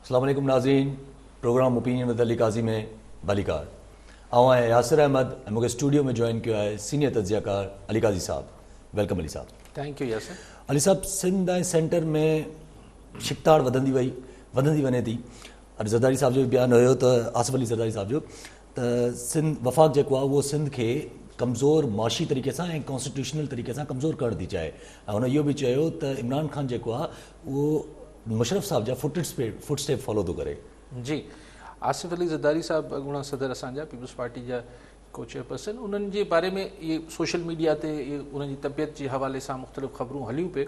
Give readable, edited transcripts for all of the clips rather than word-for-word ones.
अस्सलाम वालेकुम नाज़रीन, प्रोग्राम ओपिनियन विद अली काज़ी में बालीकार आऊँ है यासिर अहमद ऐं मूंखे स्टूडियो में जॉइन किया है सीनियर तज्ज़ियाकार अली काज़ी साहब। वेलकम अली साहब। Thank you Yasir. अली साहब, सिंध ऐं सेंटर में शिकताड़ वधंदी वञे थी। अॼु ज़रदारी साहब जो बयानु हुयो त आसिफ अली ज़रदारी साहब जो त सिंध वफ़ाक़ जेको आहे उहो सिंध खे कमज़ोर माशी तरीक़े सां ऐं कॉन्स्टिट्यूशनल तरीक़े सां कमज़ोर करण थी चाहे। ऐं हुन इहो बि चयो त इमरान ख़ान जेको आहे उहो मुशरफ साहब जा फुटस्टेप फॉलो थो करे। जी, आसिफ अली ज़रदारी साहब अॻूणा सदर असांजा पीपल्स पार्टी जा को चेयरपर्सन, उन्हनि जे बारे में इहे सोशल मीडिया ते इहे उन्हनि जी तबियत जे हवाले सां मुख़्तलिफ़ ख़बरूं हलियूं पे,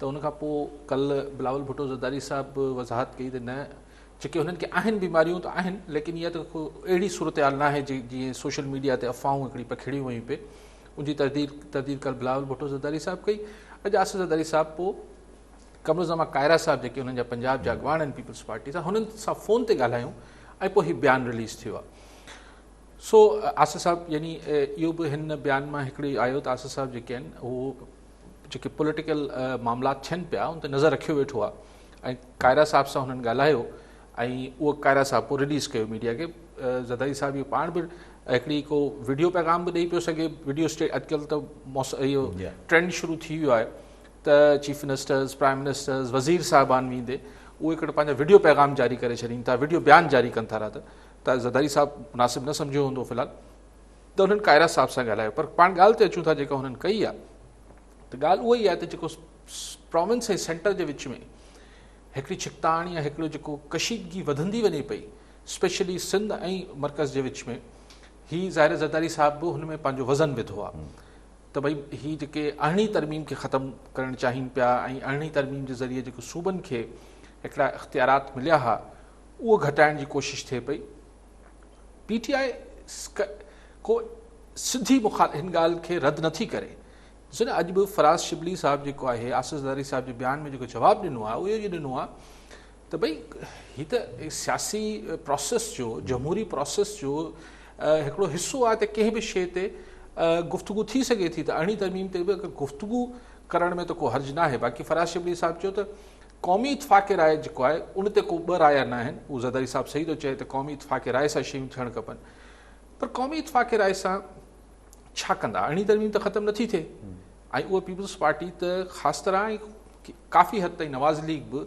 त उनखां पोइ कल्ह बिलावल भुट्टो ज़रदारी साहब वज़ाहत कई त न, जेके हुननि खे आहिनि बीमारियूं त आहिनि, लेकिन इहा त को अहिड़ी सूरत हाल न आहे जीअं सोशल मीडिया ते अफ़वाहूं हिकिड़ी पखिड़ियूं वयूं पे। उनजी तरदीद कल्ह बिलावल भुट्टो ज़रदारी साहब कई। अॼु आसिफ ज़रदारी साहब पोइ कमरुज़्ज़मा कायरा साहब जेके हुननि जा पंजाब जा अॻवान आहिनि पीपल्स पार्टी सां, हुननि सां फ़ोन ते ॻाल्हायूं ऐं पोइ हीउ बयानु रिलीज़ थियो आहे। सो आसिफ साहब यानी इहो बि हिन बयान मां हिकिड़ी आयो त आसिफ साहब जेके आहिनि उहो जेके पॉलिटिकल मामलात थियनि पिया उन ते नज़र रखियो वेठो आहे ऐं कायरा साहब सां हुननि ॻाल्हायो ऐं उहो कायरा साहब पोइ रिलीज़ कयो मीडिया खे। ज़रदारी साहब इहो पाण बि हिकिड़ी को वीडियो पैगाम बि ॾेई पियो सघे। वीडियो स्टेट अॼुकल्ह त इहो ट्रेंड शुरू थी वियो आहे त चीफ मिनिस्टर्स, प्राइम मिनिस्टर्स, वज़ीर साहिबान वेंदे उहे हिकिड़ो पंहिंजा वीडियो पैगाम जारी करे छॾीनि था, वीडियो बयानु जारी कनि था रहा त ज़रदारी साहब मुनासिबु न सम्झियो हूंदो फ़िलहाल, त हुननि कायरा साहब सां ॻाल्हायो। पर पाण ॻाल्हि ते अचूं था जेका हुननि कई आहे, त ॻाल्हि उहा ई आहे त जेको प्रोविंस ऐं सेंटर जे विच में हिकिड़ी छिकताण या हिकिड़ो जेको कशीदगी वधंदी वञे पई, स्पेशली सिंध ऐं मर्कज़ जे विच में, हीअ ज़ाहिर ज़रदारी साहब बि हुन में पंहिंजो वज़न विधो आहे त भई हीअ जेके अरिड़हीं तरमीम खे ख़तमु करणु चाहिनि पिया ऐं अरिड़हीं तरमीम जे ज़रिए जेको सूबनि खे हिकिड़ा इख़्तियारात मिलिया हुआ उहो घटाइण जी कोशिशि थिए पई। PTI को सिधी हिन ॻाल्हि खे रद्द नथी करे। ॾिसो न, अॼु बि फराज़ शिबली साहब जेको आहे आसिफ ज़रदारी साहब जे बयान में जेको जवाबु ॾिनो आहे उहो इहो ॾिनो आहे त भई हीअ त सियासी प्रोसेस जो, जमहूरी प्रोसेस जो हिकिड़ो हिसो आहे त कंहिं बि शइ ते गुफ़्तगू थी सघे थी, त अरिड़हीं तरमीम ते बि अगरि गुफ़्तगू करण में त को हर्ज न आहे। बाक़ी फराज़ शिबली साहब चयो त क़ौमी इतफ़ाक़ राय जेको आहे उन ते को ॿ राय न आहिनि। उहो ज़रदारी साहब सही थो चए त क़ौमी इतफ़ाक़ राय सां शयूं थियणु खपनि, पर क़ौमी इतफ़ाक़ राय सां छा कंदा? अरिड़हीं तरमीम त ख़तमु नथी थिए ऐं उहा पीपल्स पार्टी त ख़ासि तरह ऐं काफ़ी हद ताईं नवाज़ लीग बि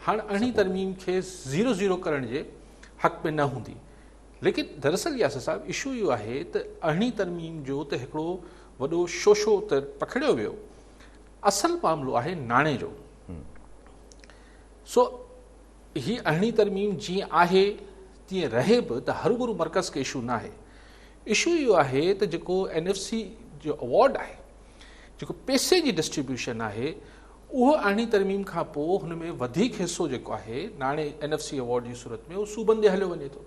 हाणे अरिड़हीं तरमीम खे 0-0 करण जे हक़ में न हूंदी। लेकिन दरअसल यासिर साहब इशू इहो आहे त अरिड़हीं तरमीम जो त हिकिड़ो वॾो शोशो त पखिड़ियो वियो, असल मामिलो आहे नाणे जो। सो हीअ अरिड़हीं तरमीम जीअं आहे तीअं रहे बि त हरूभरू मर्कज़ खे इशू न आहे। इशू इहो आहे त जेको NFC जो अवॉर्ड आहे, जेको पैसे जी डिस्ट्रीब्यूशन आहे, उहो अरिड़हीं तरमीम खां पोइ हुन में वधीक हिसो जेको आहे नाणे NFC अवॉर्ड जी सूरत में उहो सूबनि ॾे हलियो वञे थो।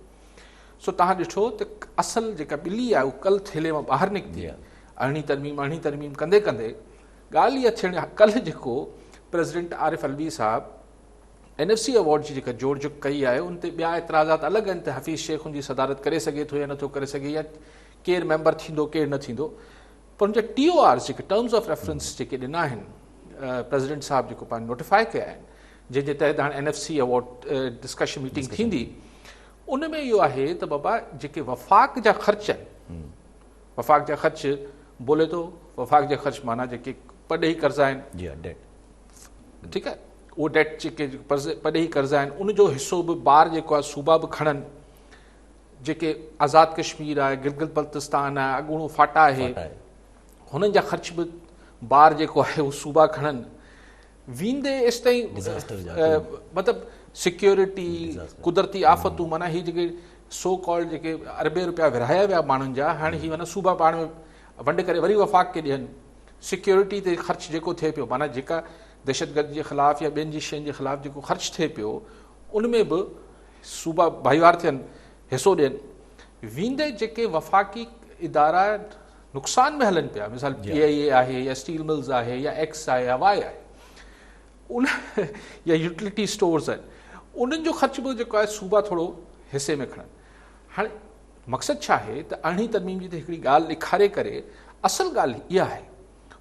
सो तव्हां ॾिठो त असल जेका ॿिली आहे उहा कल्ह थेले मां ॿाहिरि निकिती आहे। अरिड़हीं तरमीम कंदे कंदे ॻाल्हि इहा थियणी, कल्ह जेको प्रेसिडेंट आरिफ अलवी साहब NFC अवॉर्ड जी जेका जोड़ जुक कई आहे उन ते ॿिया एतिराज़ात अलॻि आहिनि त हफ़ीज़ शेख उनजी सदारत करे सघे थो या नथो करे सघे, या केरु मेंबर थींदो केरु न थींदो। पर उनजा TORs जेके टर्म्स ऑफ रेफरेंस जेके ॾिना आहिनि प्रेसिडेंट साहब जेको पंहिंजो नोटिफाई कया आहिनि, जंहिंजे तहत हाणे NFC अवॉर्ड डिस्कशन मीटिंग थींदी, उन में इहो आहे त बाबा जेके वफ़ाक़ जा ख़र्च आहिनि, वफ़ाक़ जा ख़र्च बोले थो, वफ़ाक़ जा ख़र्च माना जेके पॾेही कर्ज़ा आहिनि, ठीकु आहे, उहो डेट जेके पॾेही कर्ज़ा आहिनि उनजो हिसो बि ॿार जेको आहे सूबा बि खणनि, जेके आज़ाद कश्मीर आहे, गिलगित बल्तिस्तान आहे, अॻूणो फाटा आहे, हुननि जा ख़र्च बि ॿार जेको आहे उहो सूबा खणनि। वेंदे एसि ताईं मतिलबु सिक्योरिटी, कुदरती आफ़तूं, माना हीअ जेके सो कॉल्ड जेके अरबे रुपया विरहाया विया माण्हुनि जा, हाणे हीअ माना सूबा पाण में वंड करे वरी वफ़ाक़ खे ॾियनि। सिक्योरिटी ते ख़र्च जेको थिए पियो, माना जेका दहशतगर्दी जे ख़िलाफ़ु या ॿियनि जी शयुनि जे ख़िलाफ़ु जेको ख़र्च थिए पियो उन में बि सूबा भाईवार थियनि, हिसो ॾियनि। वेंदे जेके वफ़ाक़ी इदारा नुक़सान में हलनि पिया, मिसाल PIA आहे या स्टील मिल्स आहे या X आहे या Y आहे, उन या यूटिलिटी स्टोर्स आहिनि, उन्हनि जो ख़र्च बि जेको आहे सूबा थोरो हिसे में खणनि। हाणे मक़सदु छा आहे त अरिड़हीं तरमीम जी त हिकिड़ी ॻाल्हि ॾेखारे करे असल ॻाल्हि इहा आहे,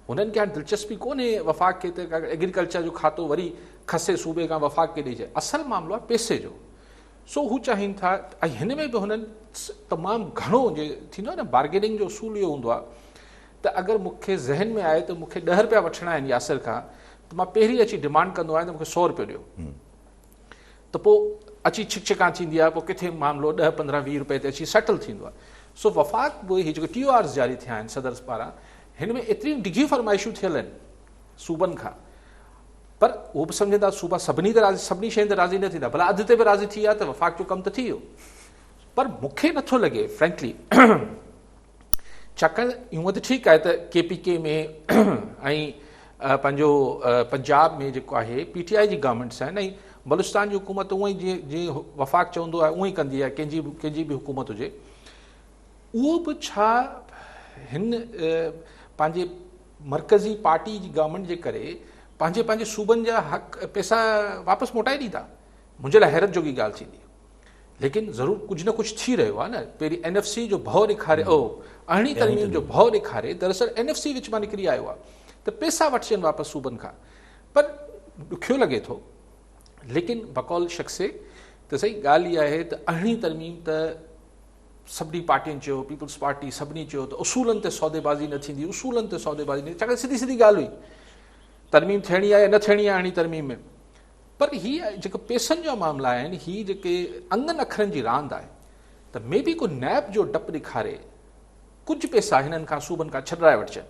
हुननि खे हाणे दिलचस्पी कोन्हे वफ़ाक़ खे त एग्रीकल्चर जो खातो वरी खसे सूबे खां वफ़ाक़ खे ॾिजे। असल मामिलो आहे पैसे जो। सो हू चाहिनि था, ऐं हिन में बि हुननि तमामु घणो जे थींदो आहे न, बार्गेनिंग जो उसूल इहो हूंदो आहे त अगरि मूंखे ज़हन में आहे त मूंखे 10 रुपया वठिणा आहिनि यासिर खां, त मां पहिरीं अची डिमांड कंदो आहियां त मूंखे 100 रुपयो ॾियो। त पोइ अची छिकछिका थींदी आहे, पोइ किथे मामिलो 10, 15, 20 रुपए ते अची सेटल थींदो आहे। सो वफ़ाक़ बि हीअ जेके TORs जारी थिया आहिनि सदर पारां, हिन में एतिरियूं डिघियूं फरमाइशूं थियल आहिनि सूबनि खां, पर उहो बि सम्झनि था सूबा सभिनी ते राज़ी, सभिनी शयुनि ते राज़ी न थींदा, भला अधु ते बि राज़ी थी विया त वफ़ाक़ जो कमु त थी वियो। पर मूंखे नथो लॻे फ्रैंकली, छाकाणि ईअं त ठीकु आहे त KPK में ऐं पंहिंजो पंजाब में जेको आहे PTI जी गवर्नमेंट्स आहिनि, ऐं बलूचिस्तान जी हुकूमत उअं ई जीअं वफ़ाक़ चवंदो आहे उअं ई कंदी आहे, कंहिंजी बि हुकूमत हुजे। उहो बि छा हिन पंहिंजे मरकज़ी पार्टी जी गवर्नमेंट जे करे पंहिंजे सूबनि जा हक़ पैसा वापसि मोटाए ॾींदा? मुंहिंजे लाइ हैरत जोगी ॻाल्हि थींदी। लेकिन ज़रूरु कुझु न कुझु थी रहियो आहे न। पहिरीं NFC जो भउ ॾेखारे, 18वीं तरमीम जो भउ ॾेखारे, दरअसल NFC विच मां निकिरी आयो आहे त पैसा वठजनि वापसि सूबनि खां। पर ॾुखियो लॻे थो, लेकिन बकौल शख़्से त सही ॻाल्हि इहा आहे त 18वीं तरमीम त सभिनी पार्टियुनि चयो, पीपल्स पार्टी सभिनी चयो त उसूलनि ते सौदेबाज़ी न थींदी, उसूलनि ते सौदेबाज़ी न, छाकाणि सिधी सिधी ॻाल्हि हुई तरमीम थियणी आहे या न थियणी आहे 18वीं तरमीम में। पर हीअ जेके पैसनि जा मामला आहिनि, हीअ जेके अंगनि अखरनि जी रांदि आहे, त मे बी को नैब जो डपु ॾेखारे कुझु पैसा हिननि खां सूबनि खां छॾाए वठजनि,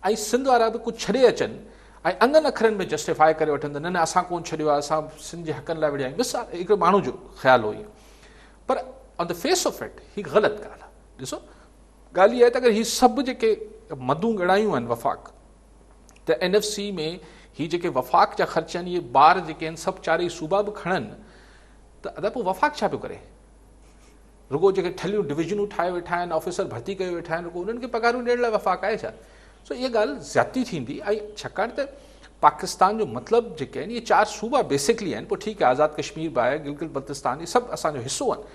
ऐं सिंध वारा बि कुझु छॾे अचनि ऐं अंगनि अखरनि में जस्टिफाई करे वठनि त न न असां कोन छॾियो आहे, असां सिंध जे हक़नि लाइ विढ़िया आहियूं। बसि हिकिड़े माण्हू जो ख़्यालु हुई, पर on the face of it हीअ ग़लति ॻाल्हि आहे। ॾिसो ॻाल्हि इहा आहे त अगरि हीअ सभु जेके मदूं ॻणायूं आहिनि वफ़ाक़, त NFC में हीअ जेके वफ़ाक़ जा ख़र्च आहिनि, इहे ॿार जेके आहिनि सभु चारई सूबा बि खणनि, त अदा पोइ वफ़ाक़ छा पियो करे? रुगो जेके ठलियूं डिविजनूं ठाहे वेठा आहिनि, ऑफिसर भर्ती कयो वेठा आहिनि, रुगो उन्हनि खे पघारूं ॾियण लाइ वफ़ाक़ आहे छा? सो इहा ॻाल्हि ज़्यादती थींदी। ऐं छाकाणि त पाकिस्तान जो मतिलबु जेके आहिनि इहे 4 सूबा बेसिकली आहिनि। पोइ ठीकु आहे आज़ादु कश्मीर बि आहे, गिलगित बल्तिस्तान, इहे सभु असांजो हिसो आहिनि,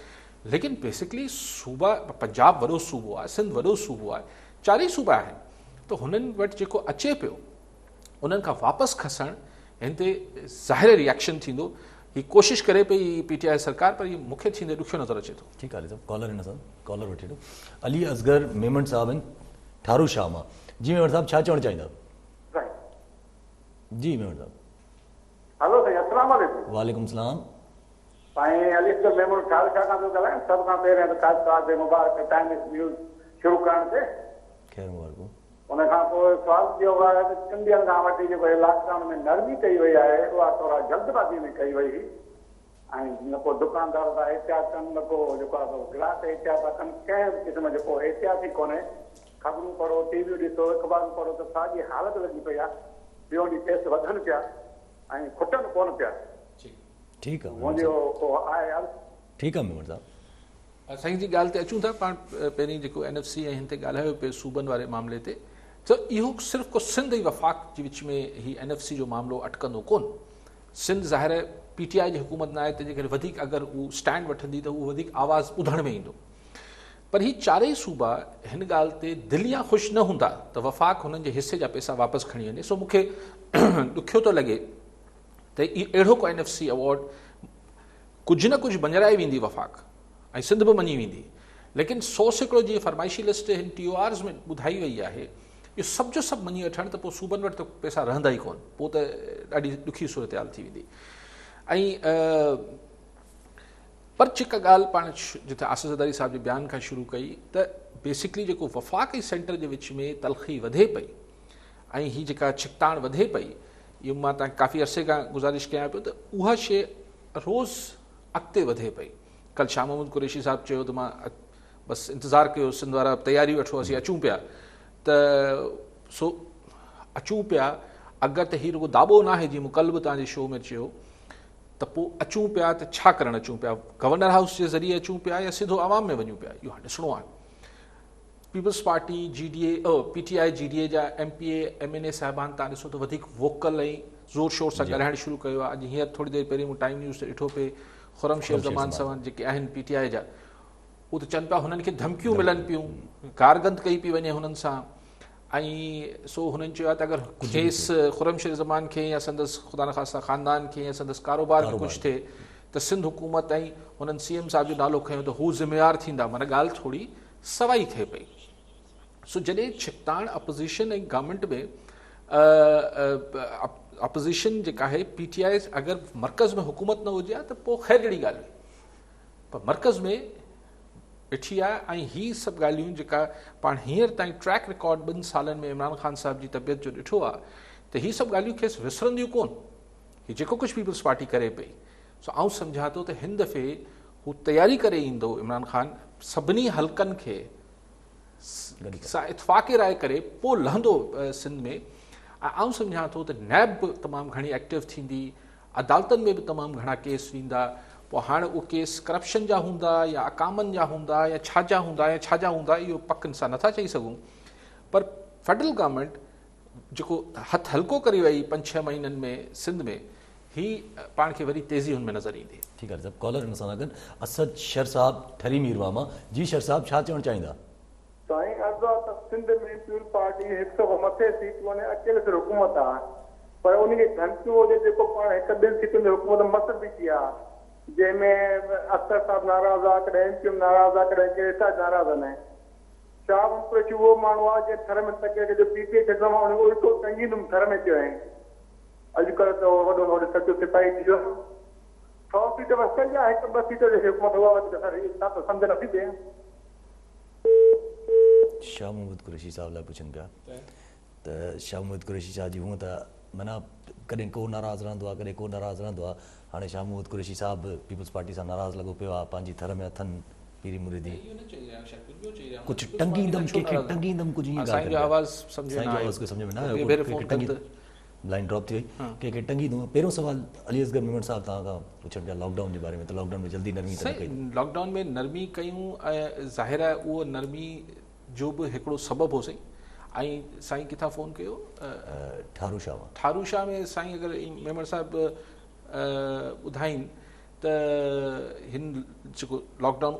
लेकिन बेसिकली सूबा पंजाब वॾो सूबो आहे, सिंध वॾो सूबो आहे, 4 ई सूबा आहिनि। त हुननि वटि जेको अचे पियो उन्हनि खां वापसि खसणु, हिन ते ज़ाहिर रिएक्शन थींदो। हीअ कोशिशि करे पई PTI सरकार, पर इहो मूंखे थींदे ॾुखियो नज़र अचे थो। ठीकु आहे साहब, कॉलर हिन सां कॉलर वठी वठो। अली असगर मेमन साहब आहिनि ठारू शाह मां। जी मेमन साहब छा चवणु चाहींदा? जी मेमन साहब। हेलो साईं, अस्सलाम वालेकुम। वालेकुम सलाम। साईं अली असगर मेमन ठारू शाह खां थो ॻाल्हायां। सभ खां पहिरियों त ख़ासि मुबारक टाइम न्यूज़ शुरू करण ते। ख़ैर मुबारक। उन खां पोइ सवाल इहो आहे त 3 ॾींहंनि खां वठी जेको लॉकडाउन में नरमी कई वई आहे, उहा थोरा जल्दबाज़ी में कई वई हुई, ऐं न को दुकानदार था एहतियात कनि, न को जेको आहे ग्राहक एहतियात था कनि, कंहिं बि क़िस्म जेको एहतियात ई कोन्हे। ख़बरूं पढ़ो, टीवियूं ॾिसो, अख़बारूं पढ़ो त साॻी हालत लॻी पई आहे। ॿियो ॾींहुं केस वधनि पिया ऐं खुटनि कोन पिया। ठीकु आहे मुंहिंजो आहे यार। ठीकु आहे मेमन साहब। साईं जी ॻाल्हि ते अचूं था। पाण पहिरीं जेको NFC ऐं हिन ते ॻाल्हायो पियो सूबनि वारे मामले ते, त इहो सिर्फ़ु को सिंध ऐं वफ़ाक़ जे विच में ही NFC जो मामिलो अटकंदो कोन। सिंध ज़ाहिर PTI जी हुकूमत न आहे, तंहिंजे करे वधीक अगरि उहो स्टैंड वठंदी त उहो वधीक आवाज़ ॿुधण में ईंदो। पर ही 4 ई सूबा हिन ॻाल्हि ते दिलि या ख़ुशि न हूंदा त वफ़ाक़ हुननि जे हिसे जा पैसा वापसि खणी वञे। सो मूंखे ॾुखियो थो लॻे त इहो अहिड़ो को NFC अवॉर्ड कुझु न कुझु बंजराए वेंदी वफ़ाक़, ऐं सिंध बि मञी वेंदी। लेकिन 100 जीअं फरमाइशी लिस्ट हिन TORs में ॿुधाई वई आहे, इहो सभु जो सभु मञी वठण त पोइ सूबनि वटि त पैसा रहंदा ई कोन, पोइ त ॾाढी ॾुखी सूरत हाल थी वेंदी। ऐं पर जेका ॻाल्हि पाण जिते आसिफ़ ज़रदारी साहिब जे बयान खां शुरू कई, त बेसिकली जेको वफ़ाक़ ऐं सेंटर जे विच में तलख़ी वधे पई ऐं हीअ जेका छिकताण वधे पई, इहो मां तव्हांखे काफ़ी अरसे खां गुज़ारिश कयां पियो त उहा शइ रोज़ु अॻिते वधे पई। कल शाह महमूद कुरैशी साहिबु चयो त मां बसि इंतज़ारु कयो, सिंध वारा तयारी वठो, असीं अचूं पिया। त सो अचूं पिया, अगरि त हीउ रुगो दाॿो न आहे, जीअं मूं कल्ह बि तव्हांजे शो में चयो, त पोइ अचूं पिया त छा करणु अचूं पिया? गवर्नर हाउस जे ज़रिए अचूं पिया या सिधो आवाम में वञूं पिया? इहो ॾिसणो आहे। पीपल्स पार्टी PTI GDA जा MPA MNA साहिबान तव्हां ॾिसो त वधीक वोकल ऐं ज़ोर शोर सां ॻाल्हाइणु शुरू कयो आहे। अॼु हींअर थोरी देरि पहिरीं मूं टाइम न्यूज़ ते ॾिठो पिए, खुरम शेर ज़मान साहब जेके आहिनि PTI जा, उहे त चवनि पिया हुननि खे धमकियूं मिलनि पियूं, कारगंद कई पई वञे हुननि सां, ऐं सो हुननि चयो आहे त अगरि खेसि खुरमशेर ज़मान खे या संदसि ख़ुदा न ख़ास्ता ख़ानदान खे या संदसि कारोबार खे कुझु थिए त सिंध हुकूमत ऐं हुननि CM साहिब जो नालो खयों त हू ज़िम्मेवार थींदा, माना ॻाल्हि थोरी सवाई थिए पई। सो जॾहिं छिकताण अपोज़िशन ऐं गवर्नमेंट में अपोज़िशन जेका आहे PTI अगरि मर्कज़ में हुकूमत न हुजे हा त पोइ ख़ैर जहिड़ी ॻाल्हि हुई, पर मर्कज़ में ॾिठी आहे। ऐं ही सभु ॻाल्हियूं जेका पाण हींअर ताईं ट्रैक रिकॉर्ड 2 सालनि में इमरान ख़ान साहिब जी तबियत जो ॾिठो आहे त ही सभु ॻाल्हियूं खेसि विसरंदियूं कोन, ही जेको कुझु पीपल्स पार्टी करे पई। सो आउं सम्झां थो त हिन दफ़े हू तयारी करे ईंदो इमरान ख़ान, सभिनी हल्कनि खे सां इतफ़ाक़ राय करे पोइ लहंदो सिंध में। ऐं आउं सम्झां थो त नैब बि तमामु घणी एक्टिव थींदी, अदालतनि में बि तमामु घणा केस वेंदा। पोइ हाणे उहे केस करप्शन जा हूंदा या अकामनि जा हूंदा या छाजा हूंदा इहो पकनि सां नथा चई सघूं, पर फेडरल गवर्नमेंट जेको हथु हल्को करे वई 5-6 महीननि में सिंध में, ही पाण खे वरी तेज़ी हुन में नज़र ईंदी। ठीकु आहे सभु कॉलर हिन सां गॾु असद शर साहिबु ठरी मीरवा मां। जी शर साहिबु छा चवणु चाहींदा? साईं अर्ज़ु आहे त सिंध में पीपल पार्टी 100 खां मथे सीटूं आहिनि, अकेले सिर्फ़ु हुकूमत आहे, पर उनखे धमकियूं हुजे जेको पाण 1-2 सीटुनि में हुकूमत मस बीठी आहे, जंहिंमें अख्तर साहिबु नाराज़ आहे, कॾहिं MPM नाराज़ आहे, कॾहिं के साहिब नाराज़ आहिनि। शाह कुरैशी उहो माण्हू आहे जंहिं थर में तके जो PTI खे उल्टो टंगींदुमि थर में चयो ऐं अॼुकल्ह त वॾो वॾो सचो सिपाही थी वियो। 100 सीट बसि सही आहे, 1-2 सीट जे हुकूमत उहा त सम्झ नथी थिए। शाह मोहम्मद कुरैशी साहिब लाइ पुछनि पिया त शाह मोहम्मद कुरैशी शाह जी हूअं त माना कॾहिं को नाराज़ रहंदो आहे, कॾहिं को नाराज़ रहंदो आहे। हाणे शाह मोहम्मद कुरैशी साहिबु पीपल्स पार्टी सां नाराज़ लॻो पियो आहे, पंहिंजी थर में अथनि पीरी मुरीदी, कुझु टंगींदमि कंहिंखे टंगींदमि, कुझु ईअं ॻाल्हि आवाज़ सम्झ में न आयो, लाइन ड्रॉप थी वई, कंहिंखे टंगींदुमि। पहिरियों सुवाल अली असगर मेमण साहिबु तव्हां खां पुछनि पिया लॉकडाउन जे बारे में, त लॉकडाउन में जल्दी नरमी कई? लॉकडाउन में नरमी कयूं ऐं ज़ाहिर आहे उहो नरमी जो बि हिकिड़ो सबबु हो साईं। ऐं साईं किथां फ़ोन कयो? ठारू शाह मां। ठारू शाह में साईं अगरि मेमण साहिबु ॿुधाइनि त हिन जेको लॉकडाउन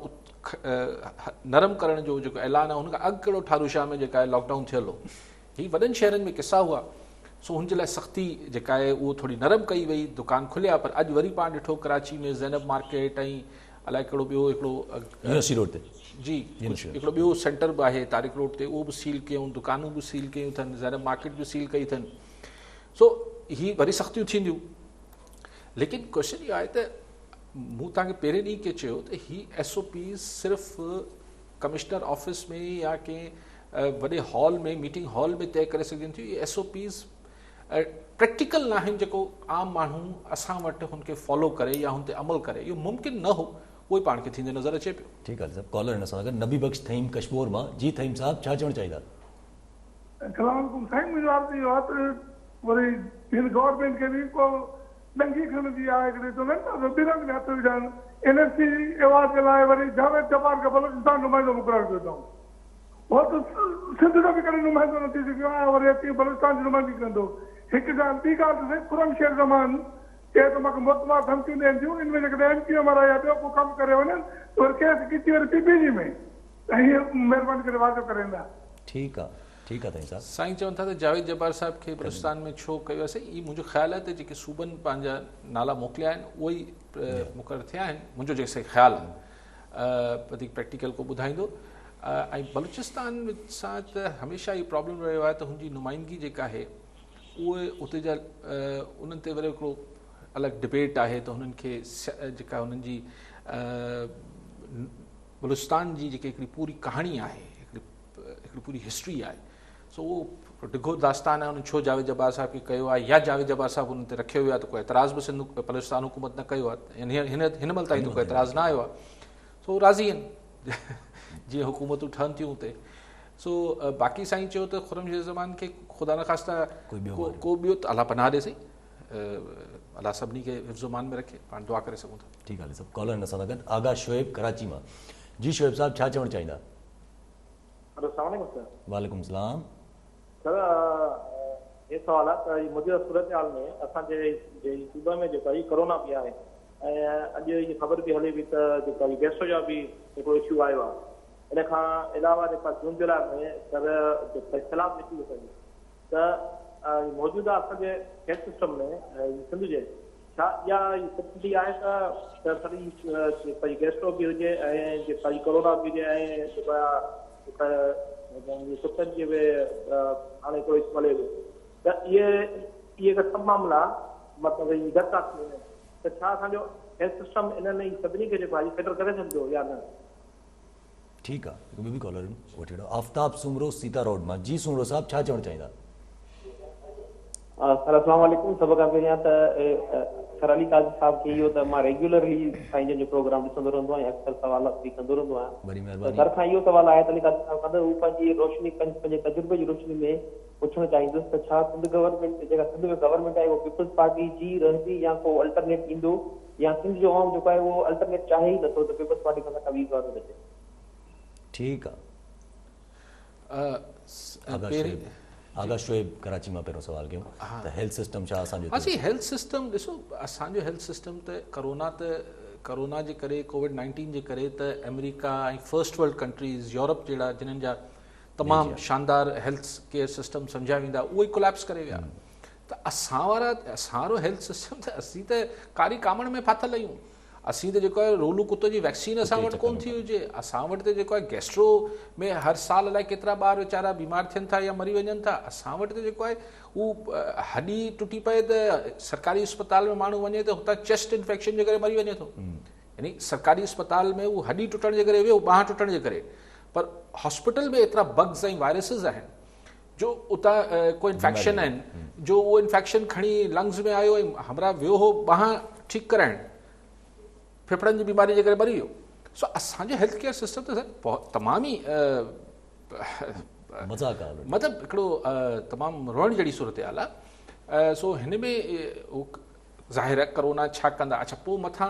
नरम करण जो जेको ऐलान आहे हुनखां अॻु कहिड़ो ठारू शाह में जेका आहे लॉकडाउन थियल हो, हीअ वॾनि शहरनि में किसा हुआ। सो हुनजे लाइ सख़्ती जेका आहे उहो थोरी नरम कई वई, दुकान खुलिया। पर अॼु वरी पाण ॾिठो कराची में ज़ैनब मार्केट ऐं अलाए कहिड़ो ॿियो हिकिड़ो यूनिवर्सिटी रोड ते जी हिकिड़ो ॿियो सेंटर बि आहे तारिक रोड ते, उहो बि सील कयूं, दुकानूं बि सील कयूं अथनि, ज़ैनब मार्केट बि सील कई अथनि। सो हीअ वरी सख़्तियूं थींदियूं। लेकिन क्वेश्चन इहो आहे त मूं तव्हांखे पहिरें ॾींहुं खे चयो त ही SOPs सिर्फ़ु कमिश्नर ऑफिस में या कंहिं वॾे हॉल में मीटिंग हॉल में तय करे सघनि थियूं। इहे SOPs प्रैक्टिकल न आहिनि जेको आम माण्हू असां वटि हुनखे फॉलो करे या हुन ते अमल करे, इहो मुमकिन न हो, उहो ई पाण खे थींदो नज़र अचे पियो। ठीकु आहे सभु कॉलर हिन सां गॾु नबी बख़्श थईम कशमोर मां। जी थईम साहिबु छा चवणु चाहींदा? सलाम साईं, मुंहिंजो अर्ज़ु इहो आहे त वरी हिन गवर्नमेंट खे बि को डंगी खणंदी आहे, हिकिड़े चवंदा आहिनि न बिरंग में हथ विझनि। NFC एवार्ड जे लाइ वरी जावेद जबार खे बलोचिस्तान नुमाइंदो मुक़ररु कयो अथऊं, उहो त सिंध जो बि कॾहिं नुमाइंदो न थी सघियो आहे, वरी अची बलोचिस्तान जी नुमाइंदगी कंदो। हिकु ॻाल्हि ॿी ॻाल्हि त खुरमशेर ज़मान चए त मूंखे मुतबार धमकियूं ॾियनि थियूं, इनमें जेकॾहिं MPM वारा या ॿियो को कमु करे वञनि त वरी केस खिची वरी PPG में, त हीअ महिरबानी करे वाज़ो करेंदा। ठीकु आहे, ठीकु आहे साईं। साईं चवनि था त जावेद जबार साहिब खे बलूचिस्तान में छो कयो आहे? साईं, मुंहिंजो ख़्यालु आहे त जेके सूबनि पंहिंजा नाला मोकिलिया आहिनि उहे ई मुक़ररु थिया आहिनि, मुंहिंजो जेको ख़्यालु आहे, वधीक प्रैक्टिकल को ॿुधाईंदो। ऐं बलूचिस्तान सां त हमेशह इहो प्रॉब्लम रहियो आहे त हुनजी नुमाइंदगी जेका आहे उहे उते जा उन्हनि ते वरी हिकिड़ो अलॻि डिबेट आहे त हुननि खे जेका हुननि जी बलूचिस्तान जी जेकी हिकिड़ी पूरी कहाणी आहे, हिकिड़ी पूरी हिस्ट्री आहे, सो उहो डिघो दास्तान आहे। उन्हनि छो जावेद जबार साहिब खे कयो आहे या जावेद जबार साहिबु हुन ते रखियो वियो आहे त कोई एतिराज़ बि सिंध बलूचिस्तान हुकूमत न कयो आहे, हिन महिल ताईं त कोई एतिराज़ न आयो आहे। सो राज़ी आहिनि जीअं हुकूमतूं ठहनि थियूं उते। सो बाक़ी साईं चयो त खुरमशेर ज़मान खे ख़ुदा न ख़ास्ता को ॿियो त अलाह पनाह ॾे साईं, अलाह सभिनी खे हिफ़्ज़-ओ-मान में रखे, पाण दुआ करे सघूं था। ठीकु आहे सभु कॉलर हिन सां गॾु आगा शोएब कराची मां। जी शोएब साहिबु छा चवणु चाहींदा? वालेकुम सलाम सर, ये सवाल आहे त मौजूदा सूरत हाल में असांजे सूबे में जेका कोरोना बि आहे ऐं अॼु इहा ख़बर बि हले पई त जेका गैस्ट्रो जा बि हिकिड़ो इशू आयो आहे, इन खां अलावा जेका जून जुलाई में इख़्तिलाफ़ निकिरी सघे त मौजूदा असांजे हेल्थ सिस्टम में सिंध जे छा इहा फैसिलिटी आहे त सॼी गैस्ट्रो बि हुजे ऐं जेका कोरोना बि हुजे ऐं जेका कुतनि जी बि हाणे हिकिड़ो इस्तेमालु त इहे सभु मामला मतिलबु घटि था थी वञनि त छा असांजो हेल्थ सिस्टम इन्हनि सभिनी खे जेको आहे कैटर करे सघंदो या न? ठीकु आहे, हिकु ॿियो बि कॉलर वठी वठो। आफ्ताब सूमरो सीता रोड मां। जी सूमरो साहब, छा चवणु चाहींदा? सर अस्सलाम वालेकुम। सभ खां पहिरियां त सर अली काज़ी साहब खे इहो त मां रेगुलरली साईं जन जो प्रोग्राम ॾिसंदो रहंदो आहियां, अक्सर सवाल बि कंदो रहंदो आहियां। बड़ी त महिरबानी। सर खां इहो सवाल आहे त अली काज़ी साहब खां हू पंहिंजी रोशनी पंहिंजे तजुर्बे जी रोशनी में पुछणु चाहींदुसि त छा सिंध गवर्नमेंट जेका सिंध में गवर्नमेंट आहे उहो पीपल्स पार्टी जी रहंदी या को अल्टरनेट ईंदो, या सिंध जो आवाम जेको आहे उहो अल्टरनेट चाहे ई नथो त पीपल्स पार्टी खां ॿी गवर्नमेंट अचे? ठीकु आहे। आगा शोएब कराची मां पहिरियों सवाल कयूं त हेल्थ सिस्टम छा असांजो? हाँ जी, हेल्थ सिस्टम ॾिसो, असांजो हेल्थ सिस्टम त कोरोना जे करे, कोविड-19 जे करे त अमेरिका ऐं फर्स्ट वर्ल्ड कंट्रीज़ यूरोप जहिड़ा जिन्हनि जा तमामु शानदार हेल्थ केयर सिस्टम सम्झिया वेंदा उहे कोलैप्स करे विया। त असां हेल्थ सिस्टम त असीं त कारी कामण में फाथल आहियूं। असीं त जेको आहे रोलू कुतो जी वैक्सीन असां वटि कोन थी हुजे, असां वटि त जेको आहे गैस्ट्रो में हर साल अलाए केतिरा ॿार वीचारा बीमार थियनि था या मरी वञनि था। असां वटि त जेको आहे उहो हॾी टुटी पए त सरकारी अस्पताल में माण्हू वञे त हुतां चेस्ट इन्फेक्शन जे करे मरी वञे थो। यानी सरकारी अस्पताल में उहो हॾी टुटण जे करे वियो, बांह टुटण जे करे, पर हॉस्पिटल में एतिरा बग्स ऐं वायरसिस आहिनि जो उतां कोई इन्फेक्शन आहिनि, जो उहो इन्फेक्शन खणी लंग्स में आयो ऐं हमरा वियो हो बांह ठीकु कराइण, फेफड़नि जी बीमारी जे करे मरी वियो। सो असांजो हेल्थ केयर सिस्टम त तमामु ई मतिलबु हिकिड़ो तमामु रोअण जहिड़ी सूरत हाल आहे। सो हिन में ज़ाहिर आहे करोना छा कंदा। अच्छा, पोइ मथां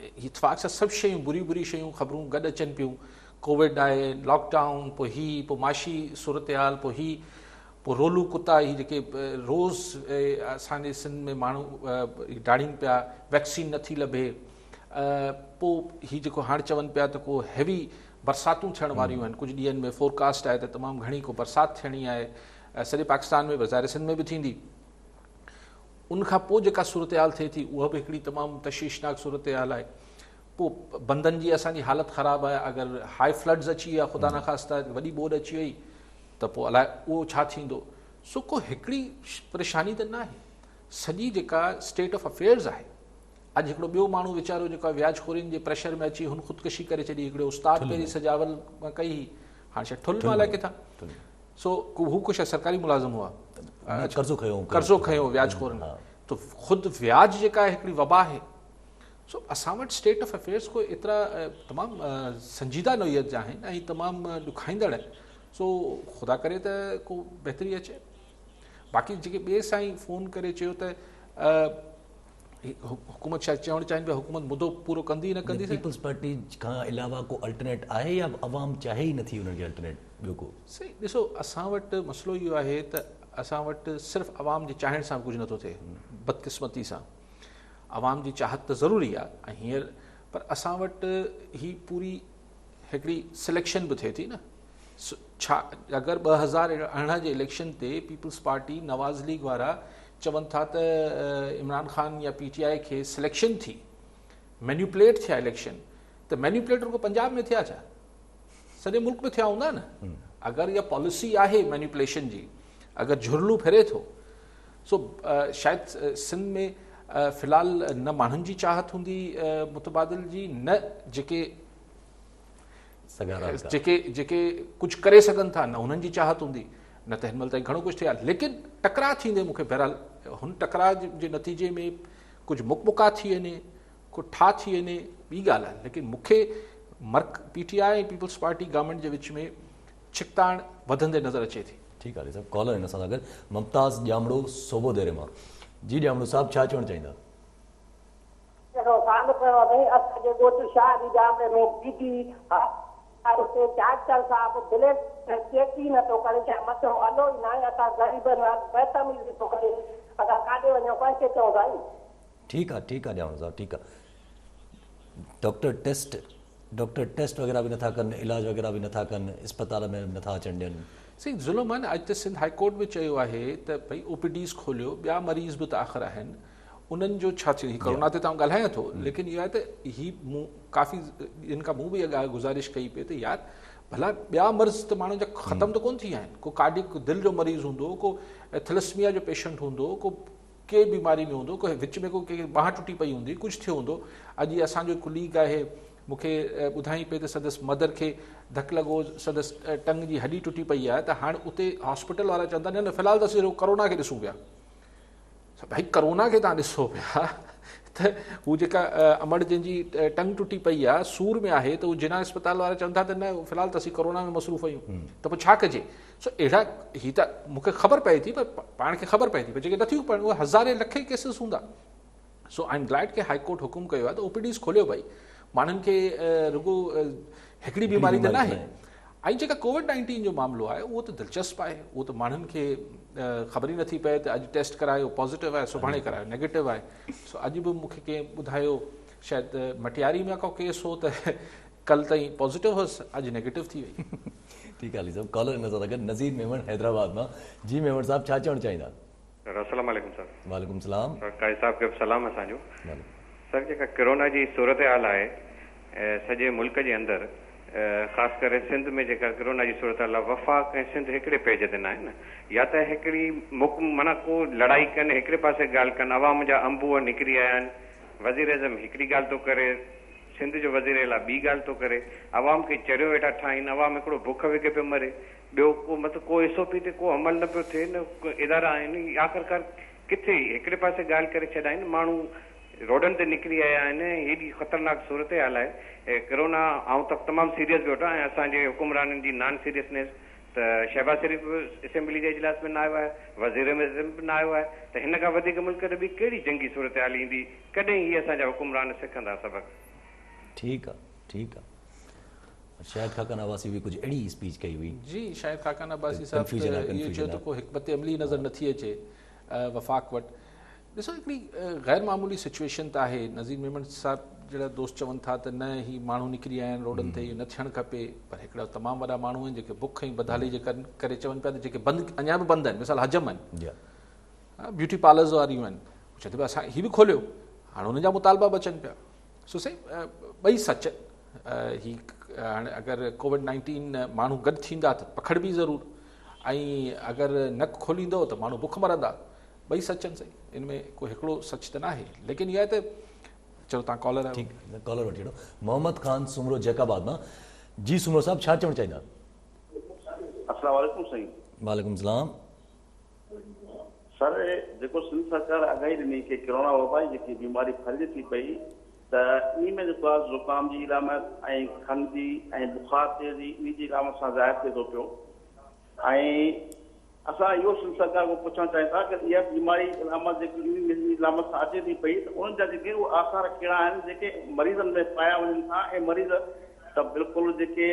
इतफ़ाक़ सां सभु शयूं बुरी शयूं ख़बरूं गॾु अचनि पियूं। कोविड आहे, लॉकडाउन, पोइ माशी सूरत हाल, पोइ रोलू कुता ही जेके रोज़ असांजे सिंध में माण्हू डाढ़ीनि पिया, वैक्सीन नथी लभे। पोइ ही जेको हाणे चवनि पिया त को हैवी बरसातूं थियण वारियूं आहिनि, कुझु ॾींहंनि में फोरकास्ट आहे त तमामु घणी को बरसाति थियणी आहे सॼे पाकिस्तान में, ज़ाहिर सिंध में बि थींदी। उनखां पोइ जेका सूरत हाल थिए थी उहा बि हिकिड़ी तमामु तशवीशनाक सूरत हाल आहे। पोइ बंदनि जी असांजी हालत ख़राबु आहे। अगरि हाई फ्लड्स अची विया, ख़ुदा न ख़ास्ता वॾी ॿोॾि अची वई त पोइ अलाए उहो छा थींदो। सो को हिकिड़ी परेशानी त न आहे, सॼी जेका स्टेट ऑफ अफेयर्स आहे। अॼु हिकिड़ो ॿियो माण्हू वीचारो जेको आहे व्याजखोरीनि जे प्रेशर में अची हुन ख़ुदकुशी करे छॾी। हिकिड़ो उस्ताद पहिरीं सजावल कई, हाणे शायदि ठुल मां अलाए किथां। सो हू कुझु सरकारी मुलाज़िम हुआ, कर्ज़ो खयो व्याजखोरनि, त ख़ुदि व्याज जेका आहे हिकिड़ी वबा आहे। सो असां वटि स्टेट ऑफ अफेयर्स को एतिरा तमामु संजीदा नोयत जा आहिनि ऐं तमामु ॾुखाईंदड़ आहिनि। सो ख़ुदा करे त को बहितरी अचे। बाक़ी जेके ॿिए साईं फ़ोन करे चयो त हुकूमत छा चवणु चाहिनि पिया, हुकूमत मुदो पूरो कंदी न कंदी? पीपल्स पार्टी खां अलावा को अल्टरनेट आहे या अवाम चाहे ई नथी हुनखे अल्टरनेट ॿियो को? सही ॾिसो, असां वटि मसइलो इहो आहे त असां वटि सिर्फ़ु अवाम जे चाहिण सां कुझु नथो थिए। बदकिस्मती सां अवाम जी चाहत त ज़रूरी आहे ऐं हींअर, पर असां वटि ही पूरी हिकिड़ी सिलेक्शन बि थिए थी न। छा अगरि 2018 जे इलेक्शन ते पीपल्स पार्टी नवाज़ लीग वारा चवनि था त इमरान ख़ान या PTI खे सिलेक्शन थी, मैन्युपुलेट थिया इलेक्शन, त मैन्युपुलेट रुगो पंजाब में थिया छा? सॼे मुल्क में थिया हूंदा न। अगरि इहा पॉलिसी आहे मैन्युपुलेशन जी, अगरि झुरलू फिरे थो, सो शायदि सिंध में फ़िलहाल न माण्हुनि जी चाहत हूंदी मुतबादिल जी, न जेके कुझु करे सघनि था न उन्हनि जी चाहत हूंदी, न त हिन महिल ताईं घणो कुझु थिया। लेकिन टकराव थींदे मूंखे बहरहाल हुन टकराव जे नतीजे में कुझु मुकमुका थी वञे, को ठा थी वञे, ॿी ॻाल्हि आहे। लेकिन मूंखे PTI ऐं पीपल्स पार्टी गवर्नमेंट जे विच में छिकताण वधंदे नज़र अचे थी। ठीकु आहे साहब, कॉलर हिन सां गॾु मुमताज़ ॼामड़ो सोबो देरे मां। जी ॼामड़ो साहब, छा चवणु चाहींदा? ठीकु आहे ॼामड़ो साहब, ठीकु आहे। डॉक्टर टेस्ट डॉक्टर टेस्ट वग़ैरह बि नथा कनि, इलाज वग़ैरह बि नथा कनि, अस्पताल में नथा अचनि ॾियनि। सी ज़ुल्म आहे न। अॼु त सिंध हाई कोर्ट बि चयो आहे त भई OPDs खोलियो, ॿिया मरीज़ बि त आख़िर आहिनि, उन्हनि जो छा थियो? कोरोना ते तव्हां ॻाल्हायां थो, लेकिन इहो आहे त मूं काफ़ी इन खां मूं बि इहा ॻाल्हि गुज़ारिश कई पई त यार भला ॿिया मर्ज़ त माण्हुनि जा ख़तमु त कोन थी विया आहिनि। को कार्डिक दिलि जो मरीज़ हूंदो, को थैलेसीमिया जो पेशेंट हूंदो, को के बीमारी में हूंदो, को विच में को कंहिंखे बांह टुटी पई हूंदी, कुझु थियो हूंदो। अॼु असांजो कुलीग आहे मूंखे ॿुधाई पई त संदसि मदर खे धकु लॻो, संदसि टंग जी हॾी टुटी पई आहे, त हाणे उते हॉस्पिटल वारा चवंदा न फ़िलहालु त असीं कोरोना खे ॾिसूं पिया। भाई कोरोना खे तव्हां ॾिसो पिया त हू जेका अमड़ जंहिंजी टंग टुटी पई आहे, सूर में आहे, त उहो जिना अस्पताल वारा चवनि था त न फ़िलहालु त असीं कोरोना में मसरूफ़ आहियूं, त पोइ छा कजे? सो अहिड़ा हीअ त मूंखे ख़बर पए थी, पर पाण खे ख़बर पए थी, पर जेके नथियूं पवनि उहे हज़ारे लखे केसिस हूंदा। सो आई एम ग्लैड के हाई कोर्ट हुकुम कयो आहे त OPDs खोलियो भई, माण्हुनि खे रुगो हिकिड़ी बीमारी त न आहे। ऐं जेका COVID-19 जो मामिलो आहे उहो त दिलचस्प आहे, उहो त माण्हुनि खे ख़बर ई नथी पए त अॼु टेस्ट करायो पॉज़िटिव आहे, सुभाणे करायो नेगेटिव आहे। सो अॼु बि मूंखे कंहिं ॿुधायो शायदि मटियारी में को केस हो त कल्ह ताईं पॉज़िटिव हुअसि, अॼु नेगेटिव थी वई। ठीकु आहे अली साहब, कॉलर इन सां गॾु नज़ीर मेमन हैदराबाद मां। जी मेमन साहब, छा चवणु चाहींदा? अस्सलाम वालेकुम सर। वालेकुम सलाम। काज़ी साहब खे सलाम असांजो। सर जेका कोरोना जी सूरत हाल आहे सॼे मुल्क जे अंदरि, ख़ासि करे सिंध में जेका कोरोना जी सूरत हाल आहे, वफ़ाक़ ऐं सिंध हिकिड़े पेज ते न आहिनि। या त हिकिड़ी माना को लड़ाई कनि, हिकिड़े पासे ॻाल्हि कनि, अवाम जा अंबूअ निकिरी आया आहिनि, वज़ीर आज़म हिकिड़ी ॻाल्हि थो करे, सिंध जो वज़ीर अला ॿी ॻाल्हि थो करे, अवाम खे चरियो वेठा ठाहिनि, अवाम हिकिड़ो बुख विघे पियो मरे, ॿियो को मतिलबु को SOP ते को अमल न पियो थिए, न को इदारा आहिनि, आख़िरकार किथे हिकिड़े पासे ॻाल्हि करे छॾिया आहिनि, माण्हू रोडनि ते निकिरी आया आहिनि। हेॾी ख़तरनाक सूरत हाल आहे कोरोना। आउं त तमामु सीरियस बि वठां, ऐं असांजे हुकुमराननि जी नॉन सीरियसनेस, त शहबाज शरीफ़ असेंबली जे इजलास में न आयो आहे, वज़ीर आज़म बि न आयो आहे, त हिन खां वधीक मुल्क ते ॿी कहिड़ी जंगी सूरत हाल ईंदी? कॾहिं हीअ असांजा हुकुमरान सिखंदा सबक़? ठीकु आहे, ठीकु आहे। शाहिद खाकान अब्बासी बि कुझु अहिड़ी स्पीच कई हुई। जी, शाहिद खाकान अब्बासी साहब इहो चयो त को हिकमत अमली नज़र नथी अचे वफ़ाक़ वटि। ॾिसो हिकिड़ी ग़ैर मामूली सिचुएशन त आहे। नज़ीर मेमन साहब जहिड़ा दोस्त चवनि था त न ही माण्हू निकिरी आया आहिनि रोडनि ते, इहो न थियणु खपे, पर हिकिड़ा तमामु वॾा माण्हू आहिनि जेके बुख ऐं बदहाली जे करे चवनि पिया त जेके बंदि अञा बि बंदि आहिनि, मिसाल हजम आहिनि, ब्यूटी पार्लर्स वारियूं आहिनि, चए थो पिया असां हीअ बि खोलियो, हाणे हुननि जा मुतालबा बि अचनि पिया। सो सही ॿई सच ही। हाणे अगरि COVID-19 माण्हू गॾु थींदा त पखड़ बि ज़रूरु, ऐं अगरि न खोलींदो त माण्हू बुख मरंदा, ॿई सच आहिनि। सही, इन में को हिकिड़ो सच त न आहे, लेकिन इहा आहे त चलो तव्हां कॉलर आहे। ठीकु, कॉलर वठी वठो। मोहम्मद ख़ान सुमरो जैकाबाद मां। जी सुमरो साहब, छा चवणु चाहींदा? अस्सलाम वालेकुम साईं। वालेकुम सलाम। सर जेको सिंध सरकार आगाही ॾिनी की कोरोना वबा जी जेकी बीमारी फैलिजे थी पई, त इन में जेको आहे ज़ुकाम जी इलामत ऐं खंघि ऐं बुखार तेज़ी इन जी इलामत सां ज़ाहिर थिए थो पियो। ऐं असां इहो सिंध सरकार खां पुछणु चाहियूं था कि इहा बीमारी इलामत जेकी इन इलामत सां अचे थी पई, त उन्हनि जा जेके उहे आसार कहिड़ा आहिनि जेके मरीज़नि में पाया वञनि था, ऐं मरीज़ त बिल्कुलु जेके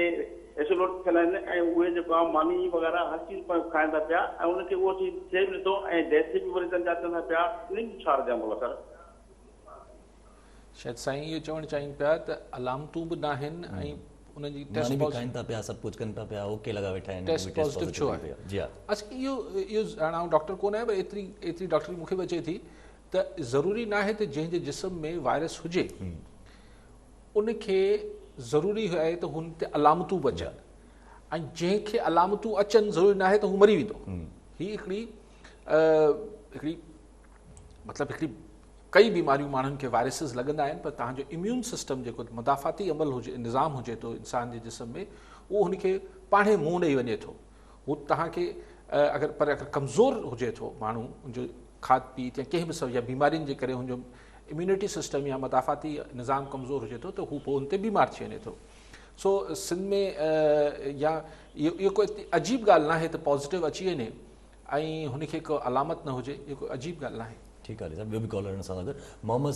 एसोलेट थियल आहिनि, ऐं उहे जेको आहे मानी वग़ैरह हर चीज़ खाइनि था पिया, ऐं उनखे उहो चीज़ थिए बि नथो, ऐं डेथ बि मरीज़नि जा थियनि था पिया। इन छा रजमल सर? शायदि साईं इहो चवणु चाहिनि पिया त अलामतूं बि न आहिनि, ऐं उनजी टेस्ट खाइनि था पिया, सभु कुझु कनि था पिया, ओके लॻा वेठा आहिनि, टेस्ट पॉज़िटिव छो आहे? जी हा। अच्छा, इहो हाणे आउं डॉक्टर कोन आहियां, पर एतिरी डॉक्टरी मूंखे बि अचे थी त ज़रूरी न आहे त जंहिंजे जिस्म में वायरस हुजे उनखे ज़रूरी आहे त हुन ते अलामतूं बि अचनि, ऐं जंहिंखे अलामतूं अचनि ज़रूरी न आहे त हू मरी वेंदो। हीअ हिकिड़ी मतिलबु हिकिड़ी कई बीमारियूं माण्हुनि खे वायरसिस लॻंदा आहिनि, पर तव्हांजो इम्यून सिस्टम जेको मुदाफ़ाती अमल हुजे, निज़ाम हुजे थो इंसान जे जिस्म में, उहो हुनखे पाणे मुंहुं ॾेई वञे थो। हू तव्हांखे अगरि कमज़ोर हुजे थो माण्हू, हुनजो खाद पीत या कंहिं बि सबब या बीमारियुनि जे करे हुनजो इम्यूनिटी सिस्टम या मुदाफ़ाती निज़ाम कमज़ोर हुजे थो, त हू पोइ हुन ते बीमार थी वञे थो। सो सिंध में या इहो कोई अजीब ॻाल्हि न आहे त पॉज़िटिव अची वञे ऐं हुनखे को अलामत न हुजे, इहो कोई अजीब ॻाल्हि न आहे। ठीकु आहे साहब, ॿियो बि कॉलर सां गॾु मोहम्मद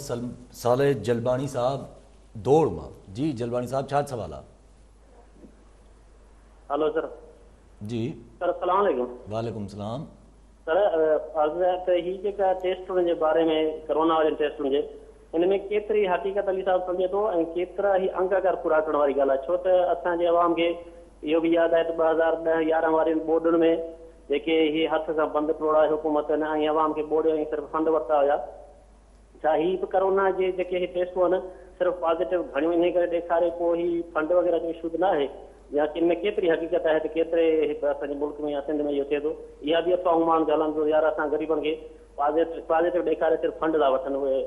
सालेह जलबानी साहब दौड़ मां। जी जलबानी साहब, छा सवाल आहे? Hello sir. जी सर अस्सलाम वालेकुम। वालेकुम सलाम। सर ही जेका टेस्ट जे बारे में कोरोना वारे टेस्ट जे इन में केतिरी हक़ीक़त अली साहब सम्झे थो ऐं केतिरा ई अंगकार पूरा करण वारी ॻाल्हि आहे, छो त असांजे अवाम खे इहो बि यादि आहे त 2010-11 वारनि बोर्डुनि में जेके इहे हथ सां बंदि टोड़ा हुकूमत ऐं अवाम खे बोर्ड ऐं सिर्फ़ु फंड वरिता हुया, छा ही बि करोना जे जेके टेस्टूं आहिनि सिर्फ़ु पॉज़िटिव घणियूं इन करे ॾेखारे पोइ ही फंड वग़ैरह जो इशू न आहे, या कि इन में केतिरी हक़ीक़त आहे त केतिरे असांजे मुल्क में या सिंध में इहो थिए थो। इहा बि अफ़वाहूं माण्हू हलनि थो यार असां ग़रीबनि खे पॉज़िटिव ॾेखारे सिर्फ़ु फंड था वठनि उहे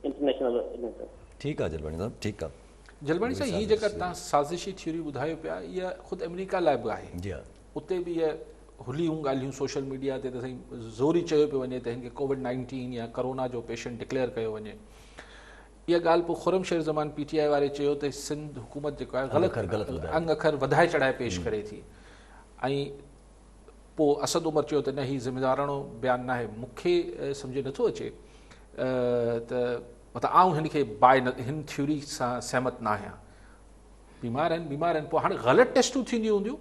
इंटरनेशनल। ठीकु आहे जलवाणी साहब, ठीकु आहे। जलवाणी साहब, हीअ जेका तव्हां साज़िशी थ्योरी ॿुधायो पिया, इहा ख़ुदि अमेरिका लाइ बि आहे। जी हा, उते बि इहा हुलियूं ॻाल्हियूं सोशल मीडिया ते त साईं ज़ोरी चयो पियो वञे त हिनखे कोविड-19 या कोरोना जो पेशेंट डिक्लेयर कयो वञे। इहा ॻाल्हि पोइ खुरमशेर ज़मान PTI वारे चयो त सिंध हुकूमत जेको आहे ग़लति अंग अखर वधाए चढ़ाए पेश करे थी, ऐं पोइ असद उमर चयो त न ही ज़िमेदाराणो बयानु न आहे। मूंखे सम्झि नथो अचे त मतिलबु आउं हिनखे हिन थ्योरी सां सहमत न आहियां। बीमार आहिनि पोइ हाणे ग़लति टेस्टूं थींदियूं हूंदियूं,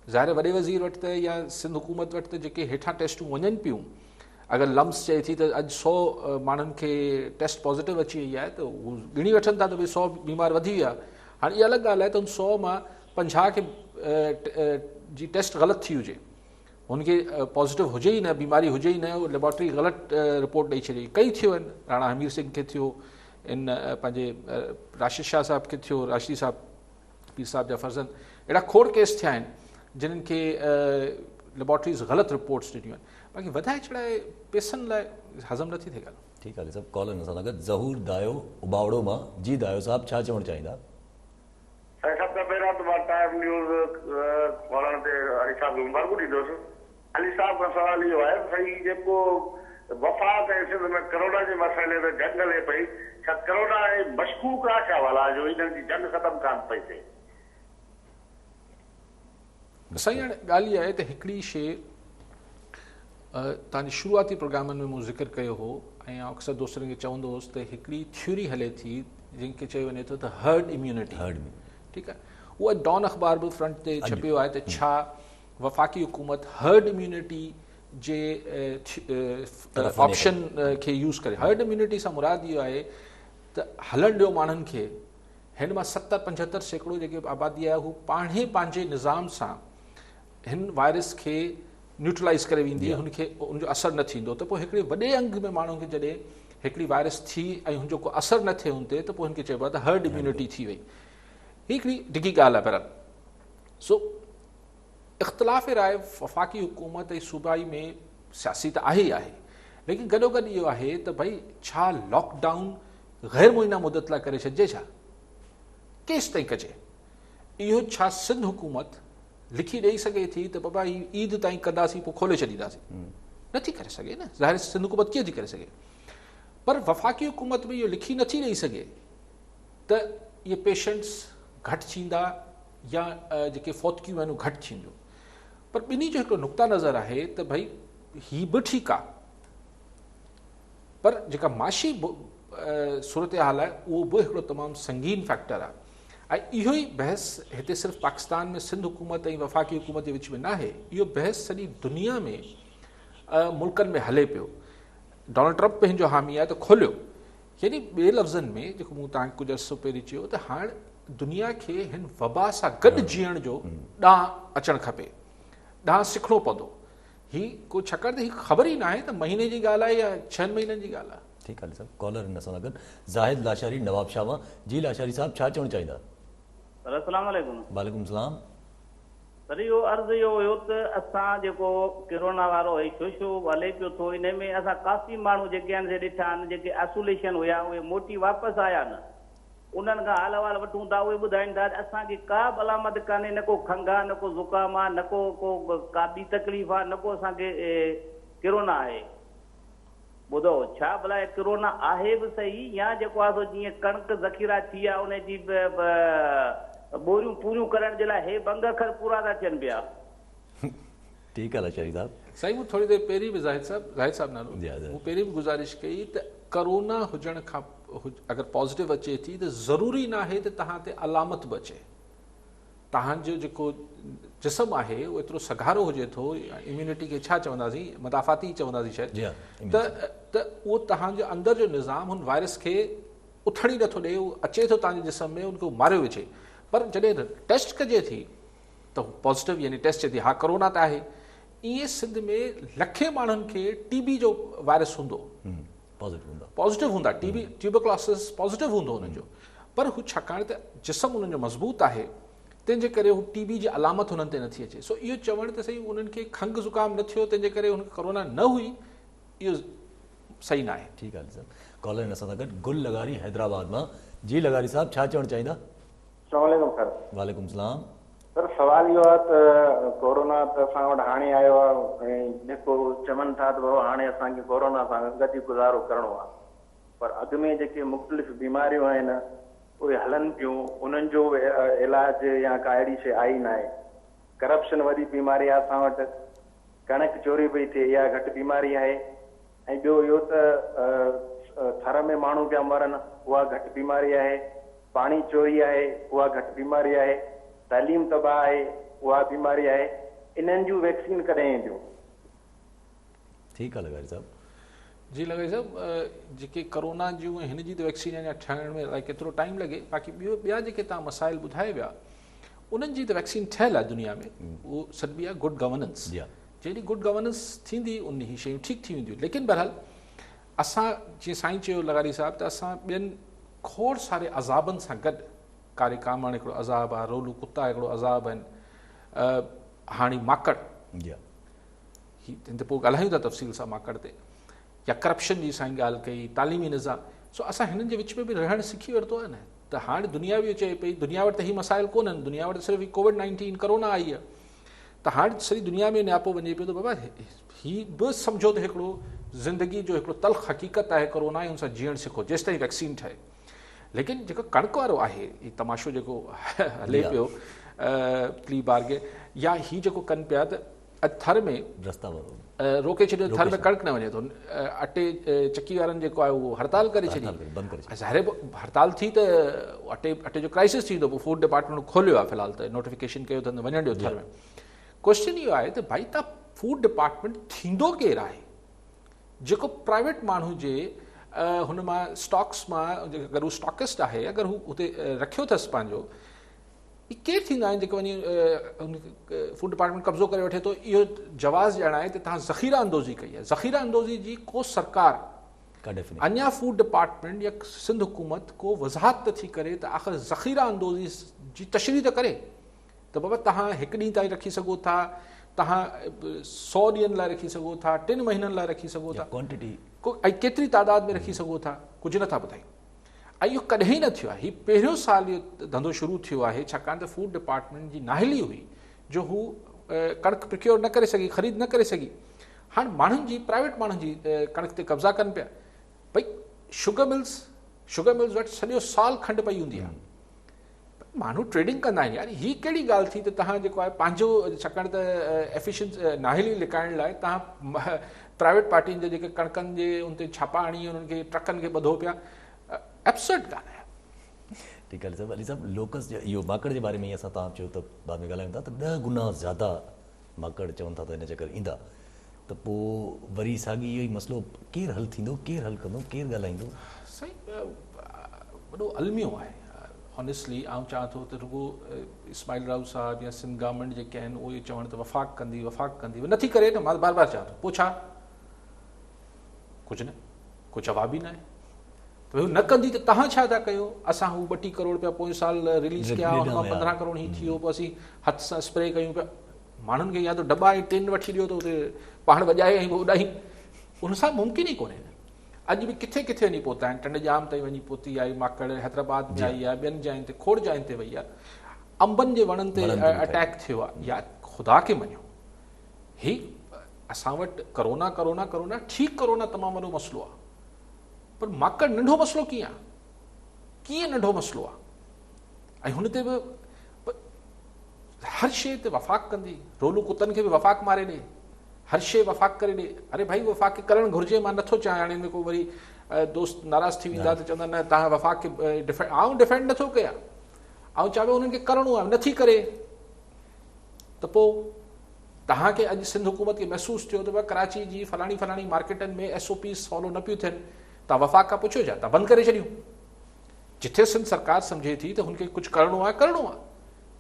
ज़ाहिर वॾे वज़ीर वटि त या सिंध हुकूमत वटि त जेके हेठां टेस्टूं वञनि पियूं, अगरि लम्स चए थी त अॼु 100 माण्हुनि खे टेस्ट पॉज़िटिव अची वई आहे त हू ॻणी वठनि था त भई 100 बीमार वधी विया। हाणे इहा अलॻि ॻाल्हि आहे त हुन 100 मां 50 खे जी टेस्ट ग़लति थी हुजे, हुनखे पॉज़िटिव हुजे ई न, बीमारी हुजे ई न, लेबॉर्ट्री ग़लति रिपोर्ट ॾेई छॾी। कई थियो आहिनि, राणा हमीर सिंह खे थियो, इन पंहिंजे राशिद शाह साहब खे थियो, राशिदी साहब पीर साहब जा फर्ज़न, अहिड़ा खोड़ केस थिया आहिनि जिन्हनि खे लेबॉर्ट्रीज़ ग़लति रिपोर्ट्स ॾिनियूं आहिनि। बाक़ी वधाए चढ़ाए पैसनि लाइ हज़म नथी थिए ॻाल्हि। ठीकु आहे सभु कॉल सां गॾु ज़हूर दायो उबावड़ो मां जी दायो साहब छा चवणु चाहींदा? सभु खां पहिरियों त मां टाइम न्यूज़ खोलण ते अली साहब खे मुबारकू ॾींदुसि। अली साहब खां सवाल इहो आहे त साईं जेको वफ़ाक़ ऐं सिंध में करोना जे मसइले ते जंग हले पई, छा करोना ऐं मशकूक आहे छा वाला जो इन्हनि जी जंग ख़तमु कान पई थिए? साईं हाणे ॻाल्हि इहा आहे त हिकिड़ी शइ तव्हांजे शुरूआती प्रोग्रामनि में मूं ज़िक्र कयो हो ऐं अक्सर दोस्तनि खे चवंदो हुउसि त हिकिड़ी थ्योरी हले थी जंहिंखे चयो वञे थो त हर्ड इम्यूनिटी। ठीकु आहे, उहा डॉन अख़बार बि फ्रंट ते छपियो आहे त छा वफ़ाक़ी हुकूमत हर्ड इम्यूनिटी जे ऑप्शन खे यूज़ करे। हर्ड इम्यूनिटी सां मुराद इहो आहे त हलणु ॾियो माण्हुनि खे, हिन मां 70-75% जेके आबादी आहे हू पाणे पंहिंजे निज़ाम सां हिन वायरस खे न्यूट्रलाइज़ करे वेंदी, हुनखे हुनजो असरु न थींदो। त पोइ हिकिड़े वॾे अंग में माण्हुनि खे जॾहिं हिकिड़ी वायरस थी ऐं हुनजो को असरु न थिए हुन ते, त पोइ हिनखे चइबो आहे त हर्ड इम्यूनिटी थी वई। हिकिड़ी डिघी ॻाल्हि आहे। पर सो इख़्तिलाफ़ राय वफ़ाक़ी हुकूमत ऐं सूबाई में सियासी त आहे ई आहे, लेकिन गॾोगॾु इहो आहे त भई छा लॉकडाउन ग़ैर मुइना मुदत लाइ करे छॾिजे, छा केसि ताईं कजे? इहो छा सिंध हुकूमत लिखी ॾेई सघे थी त बाबा ही ईद ताईं कंदासीं पोइ खोले छॾींदासीं? नथी करे सघे न, ज़ाहिर सिंध हुकूमत कीअं थी करे सघे। पर वफ़ाक़ी हुकूमत में इहो लिखी नथी ॾेई सघे त इहे पेशेंट्स घटि थींदा या जेके फ़ौतगियूं आहिनि उहे घटि थींदियूं। पर ॿिन्ही जो हिकिड़ो नुक़्ता नज़र आहे त भई ही बि ठीकु आहे, पर जेका माशी सूरत हाल आहे उहो बि हिकिड़ो तमामु संगीन फैक्टर आहे। ऐं इहो ई बहस हिते सिर्फ़ु पाकिस्तान में सिंध हुकूमत ऐं वफ़ाक़ी हुकूमत जे विच में न आहे, इहो बहस सॼी दुनिया में मुल्कनि में हले पियो। डोनाल्ड ट्रम्प पंहिंजो हामी आहे त खोलियो, यानी ॿिए लफ़्ज़नि में जेको मूं तव्हांखे कुझु अर्सो पहिरीं चयो त हाणे दुनिया खे हिन वबा सां गॾु जीअण जो ॾांहुं अचणु खपे, ॾांहुं सिखणो पवंदो। ही को छाकाणि त ही ख़बर ई न आहे त महीने जी ॻाल्हि आहे या 6 महीननि जी ॻाल्हि आहे। ठीकु आहे साहब, कॉलर हिन सां गॾु ज़ाहिद लाशारी नवाब शाह मां। जी लाशारी साहब छा चवणु चाहींदा? अस्सलाम वालेकुम। वालेकुम सलाम। सर इहो अर्ज़ु इहो हुयो त असां जेको कोरोना वारो इशू हले पियो थो, इन में असां काफ़ी माण्हू जेके आहिनि से ॾिठा आहिनि जेके आइसोलेशन हुया उहे मोटी वापसि आया न, उन्हनि खां हाल वाल वठूं था, उहे ॿुधाइनि था असांखे का बि अलामत कान्हे, न को खंघि आहे, न को ज़ुकाम आहे, न को का ॿी तकलीफ़ आहे, न को असांखे कोरोना आहे। ॿुधो छा भला कोरोना आहे बि सही या जेको आहे सो जीअं कणिक ज़ख़ीरा थी आहे उनजी बोरियूं पूरियूं करण जे लाइ हे बंग अखर पूरा था थियनि पिया। ठीकु आहे लाशारी साहब। साईं मूं थोरी देरि पहिरीं बि ज़ाहिद साहब नालो मूं पहिरीं बि गुज़ारिश कई त करोना हुजण खां अगरि पॉज़िटिव अचे थी त ज़रूरी न आहे त तव्हां ते अलामत बि अचे। तव्हांजो जेको जिस्म आहे उहो एतिरो सघारो हुजे थो, इम्यूनिटी खे छा चवंदासीं, मदाफ़ाती चवंदासीं शायदि, त उहो तव्हांजे अंदरि जो निज़ाम हुन वायरस खे उथण ई नथो ॾे, उहो अचे थो तव्हांजे जिस्म में, उनखे मारियो विझे। पर जॾहिं टेस्ट कजे थी त पॉज़िटिव यानी टेस्ट चए थी हा करोना त आहे। ईअं सिंध में लखे माण्हुनि खे टीबी जो वायरस हूंदो, पॉज़िटिव हूंदा, टीबी ट्यूबरक्लोसिस पॉज़िटिव हूंदो हुनजो, पर हू छाकाणि त जिस्म उन्हनि जो मज़बूत आहे तंहिंजे करे हू टीबी जी अलामत हुननि ते नथी अचे। सो इहो चवणु त सही उन्हनि खे खंघि ज़ुकाम न थियो तंहिंजे करे हुनखे कोरोना न हुई, इहो सही न आहे। ठीकु आहे सर, कॉलर आहिनि असां सां गॾु गुल लगारी हैदराबाद मां। जी लगारी साहब, छा चवणु चाहींदा? अस्सलामुअलैकुम सर। वालेकुम सलाम सर, सवाल इहो आहे त कोरोना त असां वटि हाणे आयो आहे ऐं जेको चवनि था त भाऊ हाणे असांखे कोरोना सां गॾु गुज़ारो करिणो आहे, पर अॻु में जेके मुख़्तलिफ़ बीमारियूं आहिनि उहे हलनि पियूं, उन्हनि जो इलाज या का अहिड़ी शइ आई न आहे। करप्शन वॾी बीमारी आहे असां वटि, कणक चोरी पई थिए इहा घटि बीमारी आहे, ऐं ॿियो इहो त थर में माण्हू पिया मरनि उहा घटि बीमारी आहे, पाणी चोरी आहे उहा घटि बीमारी आहे, तालीम तबाह आहे उहा बीमारी आहे। इन्हनि जूं वैक्सीन कॾहिं ईंदियूं? ठीकु आहे लगारी साहब। जी लगारी साहब, जेके कोरोना जूं हिन जी त वैक्सीन अञा ठहण में लाइक केतिरो टाइम लॻे, बाक़ी ॿिया जेके तव्हां मसाइल ॿुधाए विया उन्हनि जी त वैक्सीन ठहियलु आहे दुनिया में, उहो सॾिबी आहे गुड गवर्नेंस। जहिड़ी गुड गवर्नेंस थींदी उन ई शयूं ठीकु थी वेंदियूं। लेकिन बहरहाल असां जीअं साईं चयो लगारी साहब त असां ॿियनि खोड़ सारे अज़ाबनि सां गॾु, कारे कामण हिकिड़ो अज़ाब आहे, रोलू कुता हिकिड़ो अज़ाब आहिनि, हाणे माकड़, हिन ते पोइ ॻाल्हायूं था तफ़सील सां माकड़ ते, या करप्शन जी साईं ॻाल्हि कई, तालीमी निज़ाम। सो असां हिननि जे विच में बि रहणु सिखी वरितो आहे न, त हाणे दुनिया बि चए पई दुनिया वटि त ही मसाइल कोन्हनि, दुनिया वटि सिर्फ़ु कोविड-19 कोरोना आई आहे, त हाणे सॼी दुनिया में नियापो वञे पियो त बाबा ही बि सम्झो त हिकिड़ो ज़िंदगी जो हिकिड़ो तल्ख़ हक़ीक़त आहे कोरोना, ऐं हुन सां जीअणु सिखो जेसि ताईं वैक्सीन ठहे। लेकिन जेको कणक वारो आहे ही तमाशो जेको हले पियो प्ली बारगे, या ही जेको कनि पिया त थर में रस्ता रोके छॾियो, थर में कणक न वञे थो, अटे चकी वारनि जेको आहे उहो हड़ताल करे छॾी, ज़ाहिर हड़ताल थी त अटे जो क्राइसिस थींदो, पोइ फूड डिपार्टमेंट खोलियो आहे फ़िलहाल, त नोटिफिकेशन कयो त वञणु ॾियो थर में। क्वेश्चन इहो आहे त भाई तव्हां फूड डिपार्टमेंट थींदो केरु आहे जेको प्राइवेट माण्हू जे हुन मां स्टॉक्स मां, अगरि हू स्टॉकिस्ट आहे, अगरि हू हुते रखियो अथसि पंहिंजो, इहे केरु थींदा आहिनि जेके वञी फूड डिपार्टमेंट कब्ज़ो करे वठे थो? इहो जवाज़ ॾियणु आहे त तव्हां ज़ख़ीरा अंदोज़ी कई आहे। ज़ख़ीरा अंदोज़ी जी को सरकार अञा फूड डिपार्टमेंट या सिंध हुकूमत को वज़ाहत त थी करे त आख़िर ज़ख़ीरा अंदोज़ी जी तशरीह त करे त बाबा तव्हां हिकु ॾींहं ताईं रखी सघो था, तव्हां 100 ॾींहंनि लाइ रखी सघो था, 3 महीननि लाइ रखी सघो था, क्वांटिटी ऐं केतिरी तादाद में रखी सघो था, कुझु नथा ॿुधायूं। ऐं इहो कॾहिं न थियो आहे, हीउ पहिरियों साल इहो धंधो शुरू थियो आहे, छाकाणि त फूड डिपार्टमेंट जी नाहिली हुई जो हू कणक प्रिक्योर न करे सघी, ख़रीद न करे सघी। हाणे माण्हुनि जी, प्राइवेट माण्हुनि जी कणक ते कब्ज़ा कनि पिया। भई शुगर मिल्स वटि सॼो साल खंडु पई हूंदी आहे, माण्हू ट्रेडिंग कंदा आहिनि यार। हीअ कहिड़ी ॻाल्हि थी त तव्हां जेको आहे पंहिंजो, छाकाणि त एफिशिएंसी नाहिली लिकाइण लाइ तव्हां प्राइवेट पार्टियुनि जे जेके कणकनि जे उन ते छापा हणी उन्हनि खे ट्रकनि खे ॿधो पिया, एब्सर्ड ॻाल्हि आहे। ठीकु आहे साहब। अली साहब, लोकस जो इहो माकड़ जे बारे में असां तव्हां चयो त बाद में ॻाल्हायूं था त 10 गुना ज़्यादा माकड़ चवनि था त हिन चकर ईंदा, त पोइ वरी साॻी इहो ई मसइलो केरु हल थींदो, केरु हल कंदो, केरु ॻाल्हाईंदो? साईं वॾो अलमियो आहे ऑनेस्टली। आउं चाहियां थो त रुगो इस्माइल राव साहब या सिंध गवर्नमेंट जेके आहिनि उहे चवनि त वफ़ाक़ कंदी नथी करे न, मां बार बार चाहियां थो, पोइ छा? कुझु न, कोई जवाब ई न आहे। त भई न कंदी त तव्हां छा था कयो? असां हू 32 करोड़ पिया पोइ साल रिलीज़ कया, हुन मां 15 करोड़ ही थी वियो, पोइ असीं हथ सां स्प्रे कयूं पिया। माण्हुनि खे या त डब्बा ऐं टिन वठी ॾियो त उते पाण वॼाए ऐं उॾाई, उन सां मुमकिन ई कोन्हे। अॼु बि किथे किथे वञी पहुता आहिनि, टंड जाम ताईं वञी पहुती आहे माकड़, हैदराबाद में आई आहे, ॿियनि जायुनि ते, खोड़ जायुनि ते वई आहे, अंबनि जे वणनि ते अटैक थियो आहे। या ख़ुदा खे मञो, ही असां वटि करोना ठीकु, करोना तमामु वॾो मसइलो आहे, पर माकड़ नंढो मसइलो कीअं आहे? कीअं नंढो मसइलो आहे? ऐं हुन ते बि हर शइ ते वफ़ाक़ कंदी, रोलू कुतनि खे बि वफ़ाक़ मारे ॾे, हर शइ वफ़ाक़ करे ॾे। अरे भाई वफ़ाक़ करणु घुरिजे, मां नथो चाहियां। हाणे हिन को वरी दोस्त नाराज़ थी वेंदा त चवंदा न तव्हां वफ़ाक़ खे आउं डिफेंड नथो कयां, आउं चवां उन्हनि खे करिणो आहे, नथी करे त पोइ तव्हांखे अॼु सिंध हुकूमत खे महसूसु थियो त भई कराची जी फलाणी फलाणी मार्केटनि में SOPs फॉलो न पियूं थियनि, तव्हां वफ़ाक़ खां पुछो छा, तव्हां बंदि करे छॾियूं। जिथे सिंध सरकार सम्झे थी त हुनखे कुझु करिणो आहे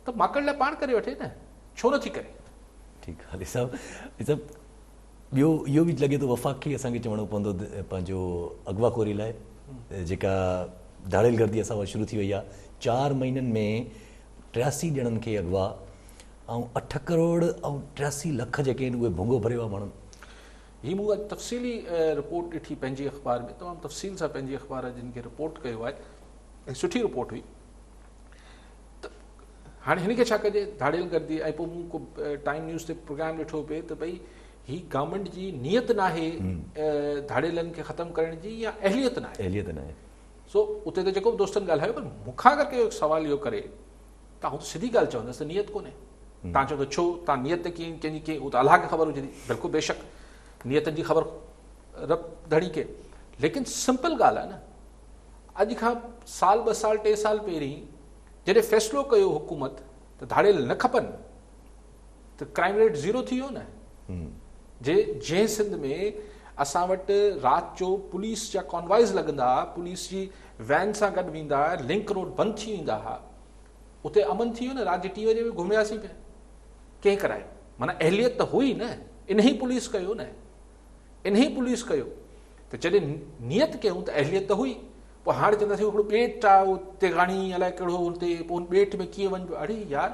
त माकड़ लाइ पाण करे वठे न, छो नथी करे। ठीकु आहे साहब, ॿियो इहो बि लॻे थो वफ़ाक़ खे असांखे चवणो पवंदो पंहिंजो अॻवाखोरी लाइ जेका धाड़ेल गर्दी असां वटि शुरू थी वई आहे। 4 महीननि में 83 ॼणनि खे अॻवा ऐं 8 करोड़ ऐं 83 लख जेके आहिनि उहे भुंगो भरियो आहे माण्हुनि। हीअ मूं अॼु तफ़सीली रिपोर्ट ॾिठी पंहिंजे अख़बार में, तमामु तफ़सील सां पंहिंजे अख़बार जिन खे रिपोर्ट कयो आहे ऐं सुठी रिपोर्ट हुई। त हाणे हिन खे छा कजे धाड़ेल गर्दी, ऐं पोइ मूं को टाइम न्यूज़ ते प्रोग्राम ॾिठो पिए त भई ही गवर्नमेंट जी नियत नाहे धाड़ेलनि खे ख़तमु करण जी या अहलियत नाहे। सो उते त जेको बि दोस्तनि ॻाल्हायो, पर मूंखां अगरि कयो सवाल इहो करे तव्हां हू त सिधी ॻाल्हि चवंदसि त नियत कोन्हे। तव्हां चओ त छो, तव्हां नियत कीअं कंहिंजी कीअं, उहो त अलाह खे ख़बर हुजे थी, बिल्कुलु बेशक नियतनि जी ख़बर रब धड़ी खे, लेकिन सिंपल ॻाल्हि आहे न, अॼु खां साल 2 साल 3 साल पहिरीं जॾहिं फ़ैसिलो कयो हुकूमत त धाड़ेल न खपनि त क्राइम रेट 0 थी वियो न। जंहिं सिंध में असां वटि राति जो पुलिस जा कॉन्वाइज़ लॻंदा, पुलिस जी वैन सां गॾु वेंदा, लिंक रोड बंदि थी वेंदा हुआ, उते अमन थी वियो न। राति 10 बजे बि घुमियासीं पिया, कंहिं कराए, माना अहलियत त हुई न, इन्ही पुलिस कयो न, इन्ही पुलिस कयो। त जॾहिं नियत कयूं त अहलियत त हुई। पोइ हाणे चवंदासीं हिकिड़ो ॿेट आहे उते घणी अलाए कहिड़ो, हुते पोइ ॿेट में कीअं वञिबो। अड़े यार,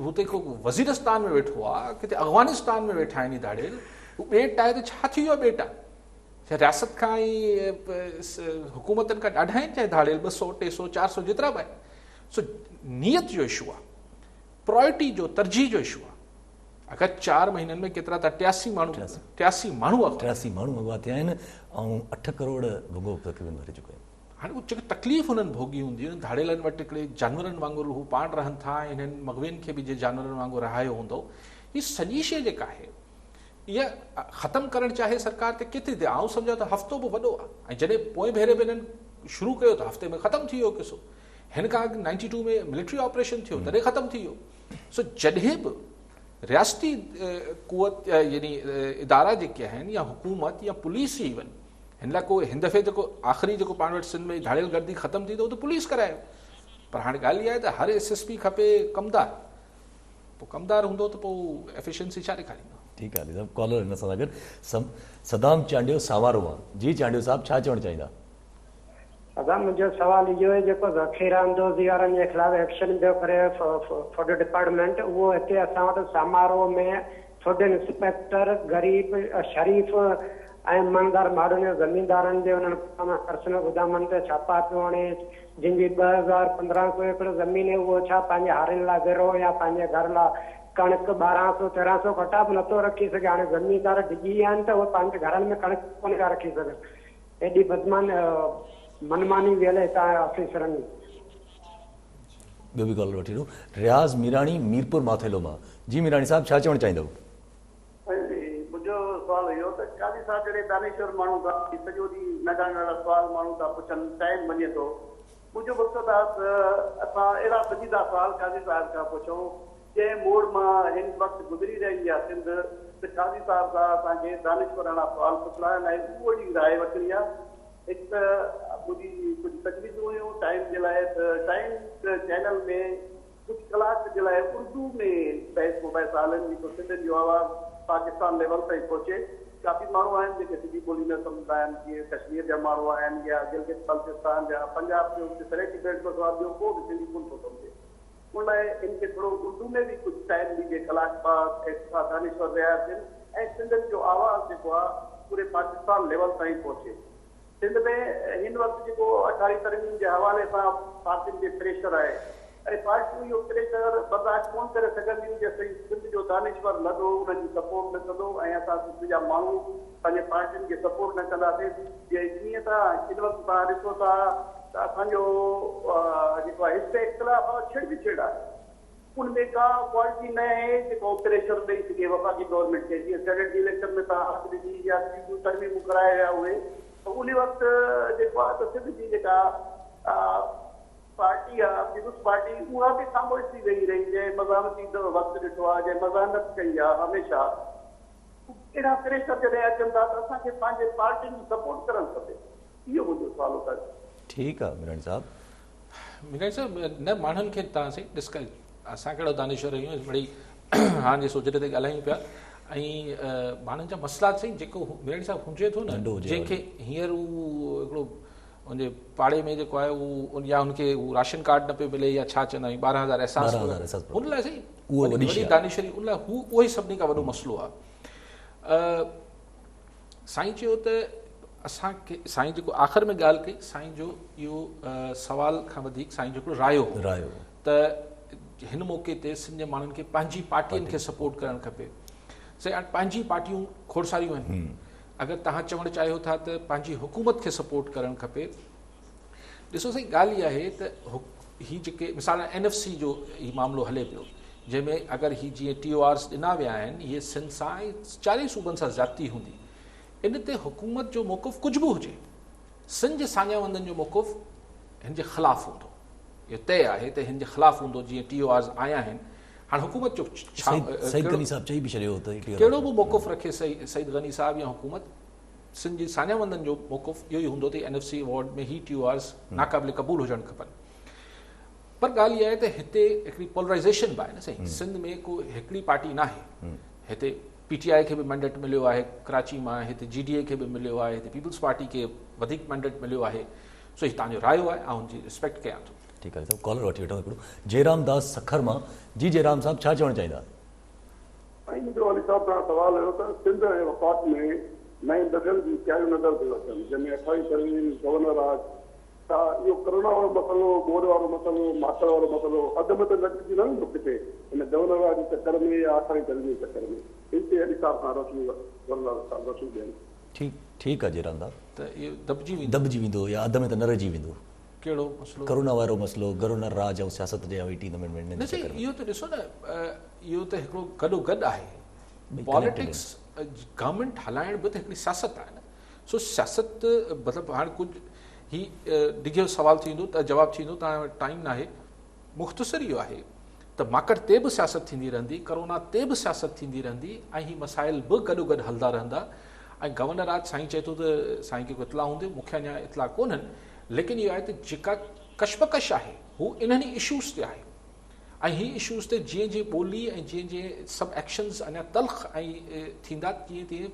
हुते को वज़ीरस्तान में वेठो आहे, किथे अफ़गानिस्तान में वेठा आहिनि धाड़ेल, हू ॿेट आहे त छा थी वियो ॿेट आहे छा रियासत खां ऐं हुकूमतनि खां ॾाढा आहिनि चाहे धाड़ेल 200 300 400 जेतिरा बि आहिनि। सो नियत जो इशू आहे, प्रायोरिटी जो, तरजीह जो इशू आहे। अगरि 4 महीननि में केतिरा त 83 माण्हू अॻवा थिया आहिनि ऐं 8 करोड़ भुॻो तक़रीबन भरे चुका आहिनि। हाणे उहो जेकी तकलीफ़ हुननि भोगी हूंदी, धाड़ेलनि वटि हिकिड़े जानवरनि वांगुरु हू पाण रहनि था, इन्हनि मग़वियुनि खे बि जे जानवरनि वांगुरु रहायो हूंदो, हीअ सॼी शइ जेका आहे इहा ख़तमु करणु चाहे सरकार त केतिरी थिए। आउं सम्झां त हफ़्तो बि वॾो आहे, ऐं जॾहिं पोइ भेरे बि हिननि शुरू कयो त हफ़्ते में ख़तमु थी वियो किसो। हिन खां अॻु 92 में मिलिट्री ऑपरेशन थियो, तॾहिं ख़तमु थी वियो। सो जॾहिं बि रियासती कुवत यानी इदारा जेके आहिनि या हुकूमत या पुलिस इवन, हिन लाइ को हिन दफ़े जेको आख़िरी जेको पाण वटि सिंध में धाड़ेल गर्दी ख़तमु थी त उहो त पुलिस करायो। पर हाणे ॻाल्हि इहा आहे त हर SSP खपे कमदार, पोइ कमदार हूंदो त पोइ एफिशिएंसी छा ॾेखारींदो। ठीकु आहे साहब, कॉलर हिन सां गॾु सदाम चांडियो सावारो आहे। जी चांडियो साहब, छा चवणु चाहींदा? अदा मुंहिंजो सवाल इहो आहे, जेको ज़ख़ीरा अंदोज़ी वारनि जे ख़िलाफ़ एक्शन पियो करे फूड डिपार्टमेंट, उहो हिते असां वटि समारोह में फूड इंस्पेक्टर गरीब शरीफ़ ऐं ईमानदार माण्हुनि ज़मीनदारनि जे उन्हनि पर्सनल गोदामनि ते छापा पियो हणे, जिन जी 2500 एकड़ ज़मीन आहे, उहो छा पंहिंजे हारियुनि लाइ विरो या पंहिंजे घर लाइ कणिक 1200 1300 कटा बि नथो रखी सघे। हाणे ज़मीनदार डिॼी विया आहिनि त उहे पंहिंजे घरनि में कणिक कोन था रखी सघनि। एॾी मनमानी वियल हितां ऑफिसरनि। ॿियो बि कॉलर वठी ॾियो, रियाज़ मीराणी मीरपुर माथेलो मां। जी मीराणी साहब, छा चवणु चाहींदव? मुंहिंजो सुवाल इहो त काज़ी साहब जॾहिं दानेश्वर माण्हू था सॼो ॾींहुं नंढा नंढा सुवाल माण्हू था पुछनि, टाइम वञे थो, मुंहिंजो मक़सदु आहे असां अहिड़ा पेचीदा सुवाल काज़ी साहिब खां पुछूं जंहिं मोड़ मां हिन वक़्तु गुज़री रही आहे सिंध, त काज़ी साहिब खां असांखे दानेश्वर वारा सुवाल पुछाइण ऐं उहो ई राय वठणी आहे। हिकु त मुंहिंजी कुझु तकलीफ़ूं हुयूं टाइम जे लाइ, त टाइम चैनल में कुझु कलाक जे लाइ उर्दू में बहस मुबहस हलनि जी, सिंध जो आवाज़ पाकिस्तान लेवल ताईं पहुचे। काफ़ी माण्हू आहिनि जेके सिंधी ॿोली न सम्झंदा आहिनि, जीअं कश्मीर जा माण्हू आहिनि या गिलगित बल्तिस्तान जा, पंजाब जो सरेटी बेल्ट जो सवाल ॿियो को बि सिंधी कोन थो सम्झे। उन लाइ इनखे थोरो उर्दू में बि कुझु टाइम ॾिजे, कलाक बाद दानेश्वर रहियासीं ऐं सिंध जो आवाज़ जेको आहे पूरे पाकिस्तान लेवल ताईं पहुचे। सिंध में हिन वक़्तु जेको 28 तरमीम जे हवाले सां पार्टियुनि जे प्रेशर आहे, ऐं पार्टियूं इहो प्रेशर बर्दाश्त कोन करे सघंदियूं जेसिताईं सिंध जो दानेश्वर लॻो उनजी सपोर्ट न कंदो ऐं असां सिंध जा माण्हू पंहिंजे पार्टियुनि खे सपोर्ट न कंदासीं। जीअं त हिन वक़्तु तव्हां ॾिसो था त असांजो जेको आहे हिस्से इख़्तिलाफ़ आहे, छिड़ बि छिड़ आहे, उनमें का क्वालिटी न आहे जेको प्रेशर ॾेई सघे वफ़ाक़ी गवर्नमेंट खे। जीअं सेनेट इलेक्शन में तव्हां हक़ ॾिनी या तरमीमूं कराए विया उहे, त उन वक़्तु जेको आहे त सिंध जी जेका पार्टी आहे पीपुल्स पार्टी उहा बि ख़ामोश थी वेही रही, जंहिं मज़ामती वक़्तु ॾिठो आहे, जंहिं मज़ामत कई आहे हमेशह, अहिड़ा प्रेशर जॾहिं अचनि था त असांखे पंहिंजे पार्टियुनि खे सपोर्ट करणु खपे। इहो मुंहिंजो सुवाल आहे। ठीकु आहे मीराणी साहब। मीराणी साहब, न माण्हुनि खे तव्हां साईं ॾिस कर असां कहिड़ो दानिश्वर आहियूं, मिड़ई हाणे जे सोचरे ते ॻाल्हायूं पिया, ऐं माण्हुनि जा मसइला साईं जेको मीराणी साहब हुजे थो न, जंहिंखे हींअर उहो हिकिड़ो उनजे पाड़े में जेको आहे उहो या हुनखे राशन कार्ड न पियो मिले या छा चवंदा आहियूं 12,000 एहसास, हुन लाइ साईं वॾी दानिशरी, उन लाइ उहो ई सभिनी खां वॾो मसइलो आहे। साईं चयो त असांखे, साईं जेको आख़िर में ॻाल्हि कई, साईं जो इहो सवाल खां वधीक साईं जो हिकिड़ो रायो त हिन मौक़े ते सिंध जे माण्हुनि खे पंहिंजी पार्टियुनि खे सपोर्ट करणु खपे। साईं हाणे पंहिंजी पार्टियूं खोड़सारियूं आहिनि, अगरि तव्हां चवणु चाहियो था त पंहिंजी हुकूमत खे सपोर्ट करणु खपे। ॾिसो साईं, ॻाल्हि इहा आहे त हीअ जेके मिसाल NFC जो हीउ मामिलो हले पियो, जंहिंमें अगरि हीअ जीअं TORs ॾिना विया आहिनि, इहे सिंध सां 40 सूबनि सां ज़्यादती हूंदी, इन ते हुकूमत जो मौक़िफ़ कुझु बि हुजे, सिंध जे सान्यावंदनि जो मौक़िफ़ हिन जे ख़िलाफ़ु हूंदो, इहो तय आहे त हिन जे ख़िलाफ़ु हूंदो। जीअं TORs आया आहिनि, हाणे हुकूमत जो कहिड़ो बि मौक़िफ़ रखे सईद गनी साहब या हुकूमत, सिंध जे सान्यावंदनि जो मौक़िफ़ इहो ई हूंदो त NFC अवॉर्ड में ही TORs नाक़ाबिल क़बूल हुजणु खपनि। पर ॻाल्हि इहा आहे त हिते हिकिड़ी पोलराइज़ेशन बि आहे न साईं, सिंध में को हिकिड़ी पार्टी न आहे, हिते PTI खे बि मैंडेट मिलियो आहे कराची मां, हिते GDA खे बि मिलियो आहे, हिते पीपुल्स पार्टी खे वधीक मैंडेट मिलियो आहे। सो हीउ तव्हांजो रायो आहे, ऐं हुनजी रिस्पेक्ट कयां थो। ठीकु आहे साहब, कॉलर वठी वठूं हिकिड़ो। जयराम दास सखर मां। जी जयराम साहब, छा चवणु चाहींदा? मुंहिंजो अली साहब खां सवाल हुयो त सिंध ऐं वफ़ाक़ में नई बदिल जी तयारियूं नज़र पियूं अचनि, जंहिंमें 28 फरवरी गवर्नर आहे, त इहो कोरोना वारो मसइलो, बोर्ड वारो मसइलो, मास्टर वारो मसइलो अध में त लॻी न वेंदो किथे हिन गवर्नर जे चक्कर में या 28 फरवरी जे चक्कर में? हिते हिसाब सां रोशनी ॾियनि। ठीकु आहे जयराम साहब, त इहो दॿिजी वेंदो या अध में त न रहिजी वेंदो? कहिड़ो मसइलो? कोरोना वारो मसइलो, गवर्नर राज ऐं सियासत जे वेटी में न साईं, इहो त ॾिसो न, इहो त हिकिड़ो गॾो गॾु आहे। पॉलिटिक्स गवर्नमेंट हलाइण बि त हिकिड़ी सियासत आहे न। सो सियासत मतिलबु हाणे कुझु ही डिघो सवाल थींदो त जवाबु थींदो, तव्हां वटि टाइम न आहे। मुख़्तसिर इहो आहे त माकड़ ते बि सियासत थींदी रहंदी, कोरोना ते बि सियासत थींदी रहंदी, ऐं ही मसाइल बि गॾो गॾु हलंदा रहंदा। ऐं गवर्नर आज साईं चए थो त साईं खे इतला हूंदो, मूंखे अञा इतला कोन्हनि, लेकिन इहो आहे त जेका कशमकश आहे हू इन्हनि इशूज़ ते आहे, ऐं ही इशूज़ ते जीअं जीअं ॿोली ऐं जीअं जीअं सभु एक्शन्स अञा तल्ख़ ऐं थींदा, तीअं तीअं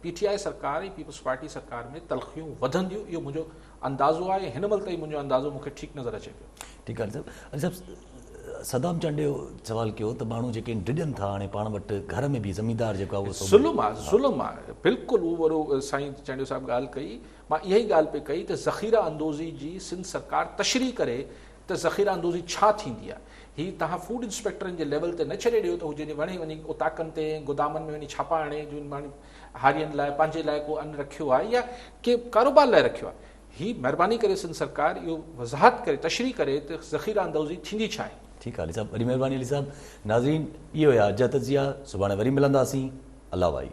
PTI सरकार ऐं पीपुल्स पार्टी सरकार में तलख़ियूं वधंदियूं। इहो मुंहिंजो अंदाज़ो आहे, हिन महिल ताईं मुंहिंजो अंदाज़ो मूंखे ठीकु नज़र अचे पियो। ठीकु आहे साहब। सदाम चंड जो सवाल कयो त माण्हू जेके डिॼनि था हाणे पाण वटि घर में बि ज़मींदार जेको आहे ज़ुल्म आहे, बिल्कुलु उहो वरो साईं चंडियो साहिबु ॻाल्हि कई। मां इहा ई ॻाल्हि पे कई त ज़ख़ीरा अंदोज़ी जी सिंध सरकार तशरीह करे त ज़ख़ीरा अंदोज़ी छा थींदी आहे। हीअ तव्हां फूड इंस्पेक्टरनि जे लेवल ते न छॾे ॾियो त हू जंहिंजे वणे वञी उताकनि ते गोदामनि में वञी छापा हणे, जो माण्हू हारियुनि लाइ पंहिंजे लाइ को अन्न रखियो आहे या के कारोबार लाइ रखियो आहे। हीअ महिरबानी करे सिंध सरकार इहो वज़ाहत करे, तशरीह करे त ज़ख़ीरा अंदोज़ी थींदी छा आहे। ठीकु आहे अली साहब, वॾी महिरबानी अली साहब। नाज़रीन, इहो आहे अॼु तजिया, सुभाणे वरी मिलंदासीं। अल्लाह भाई।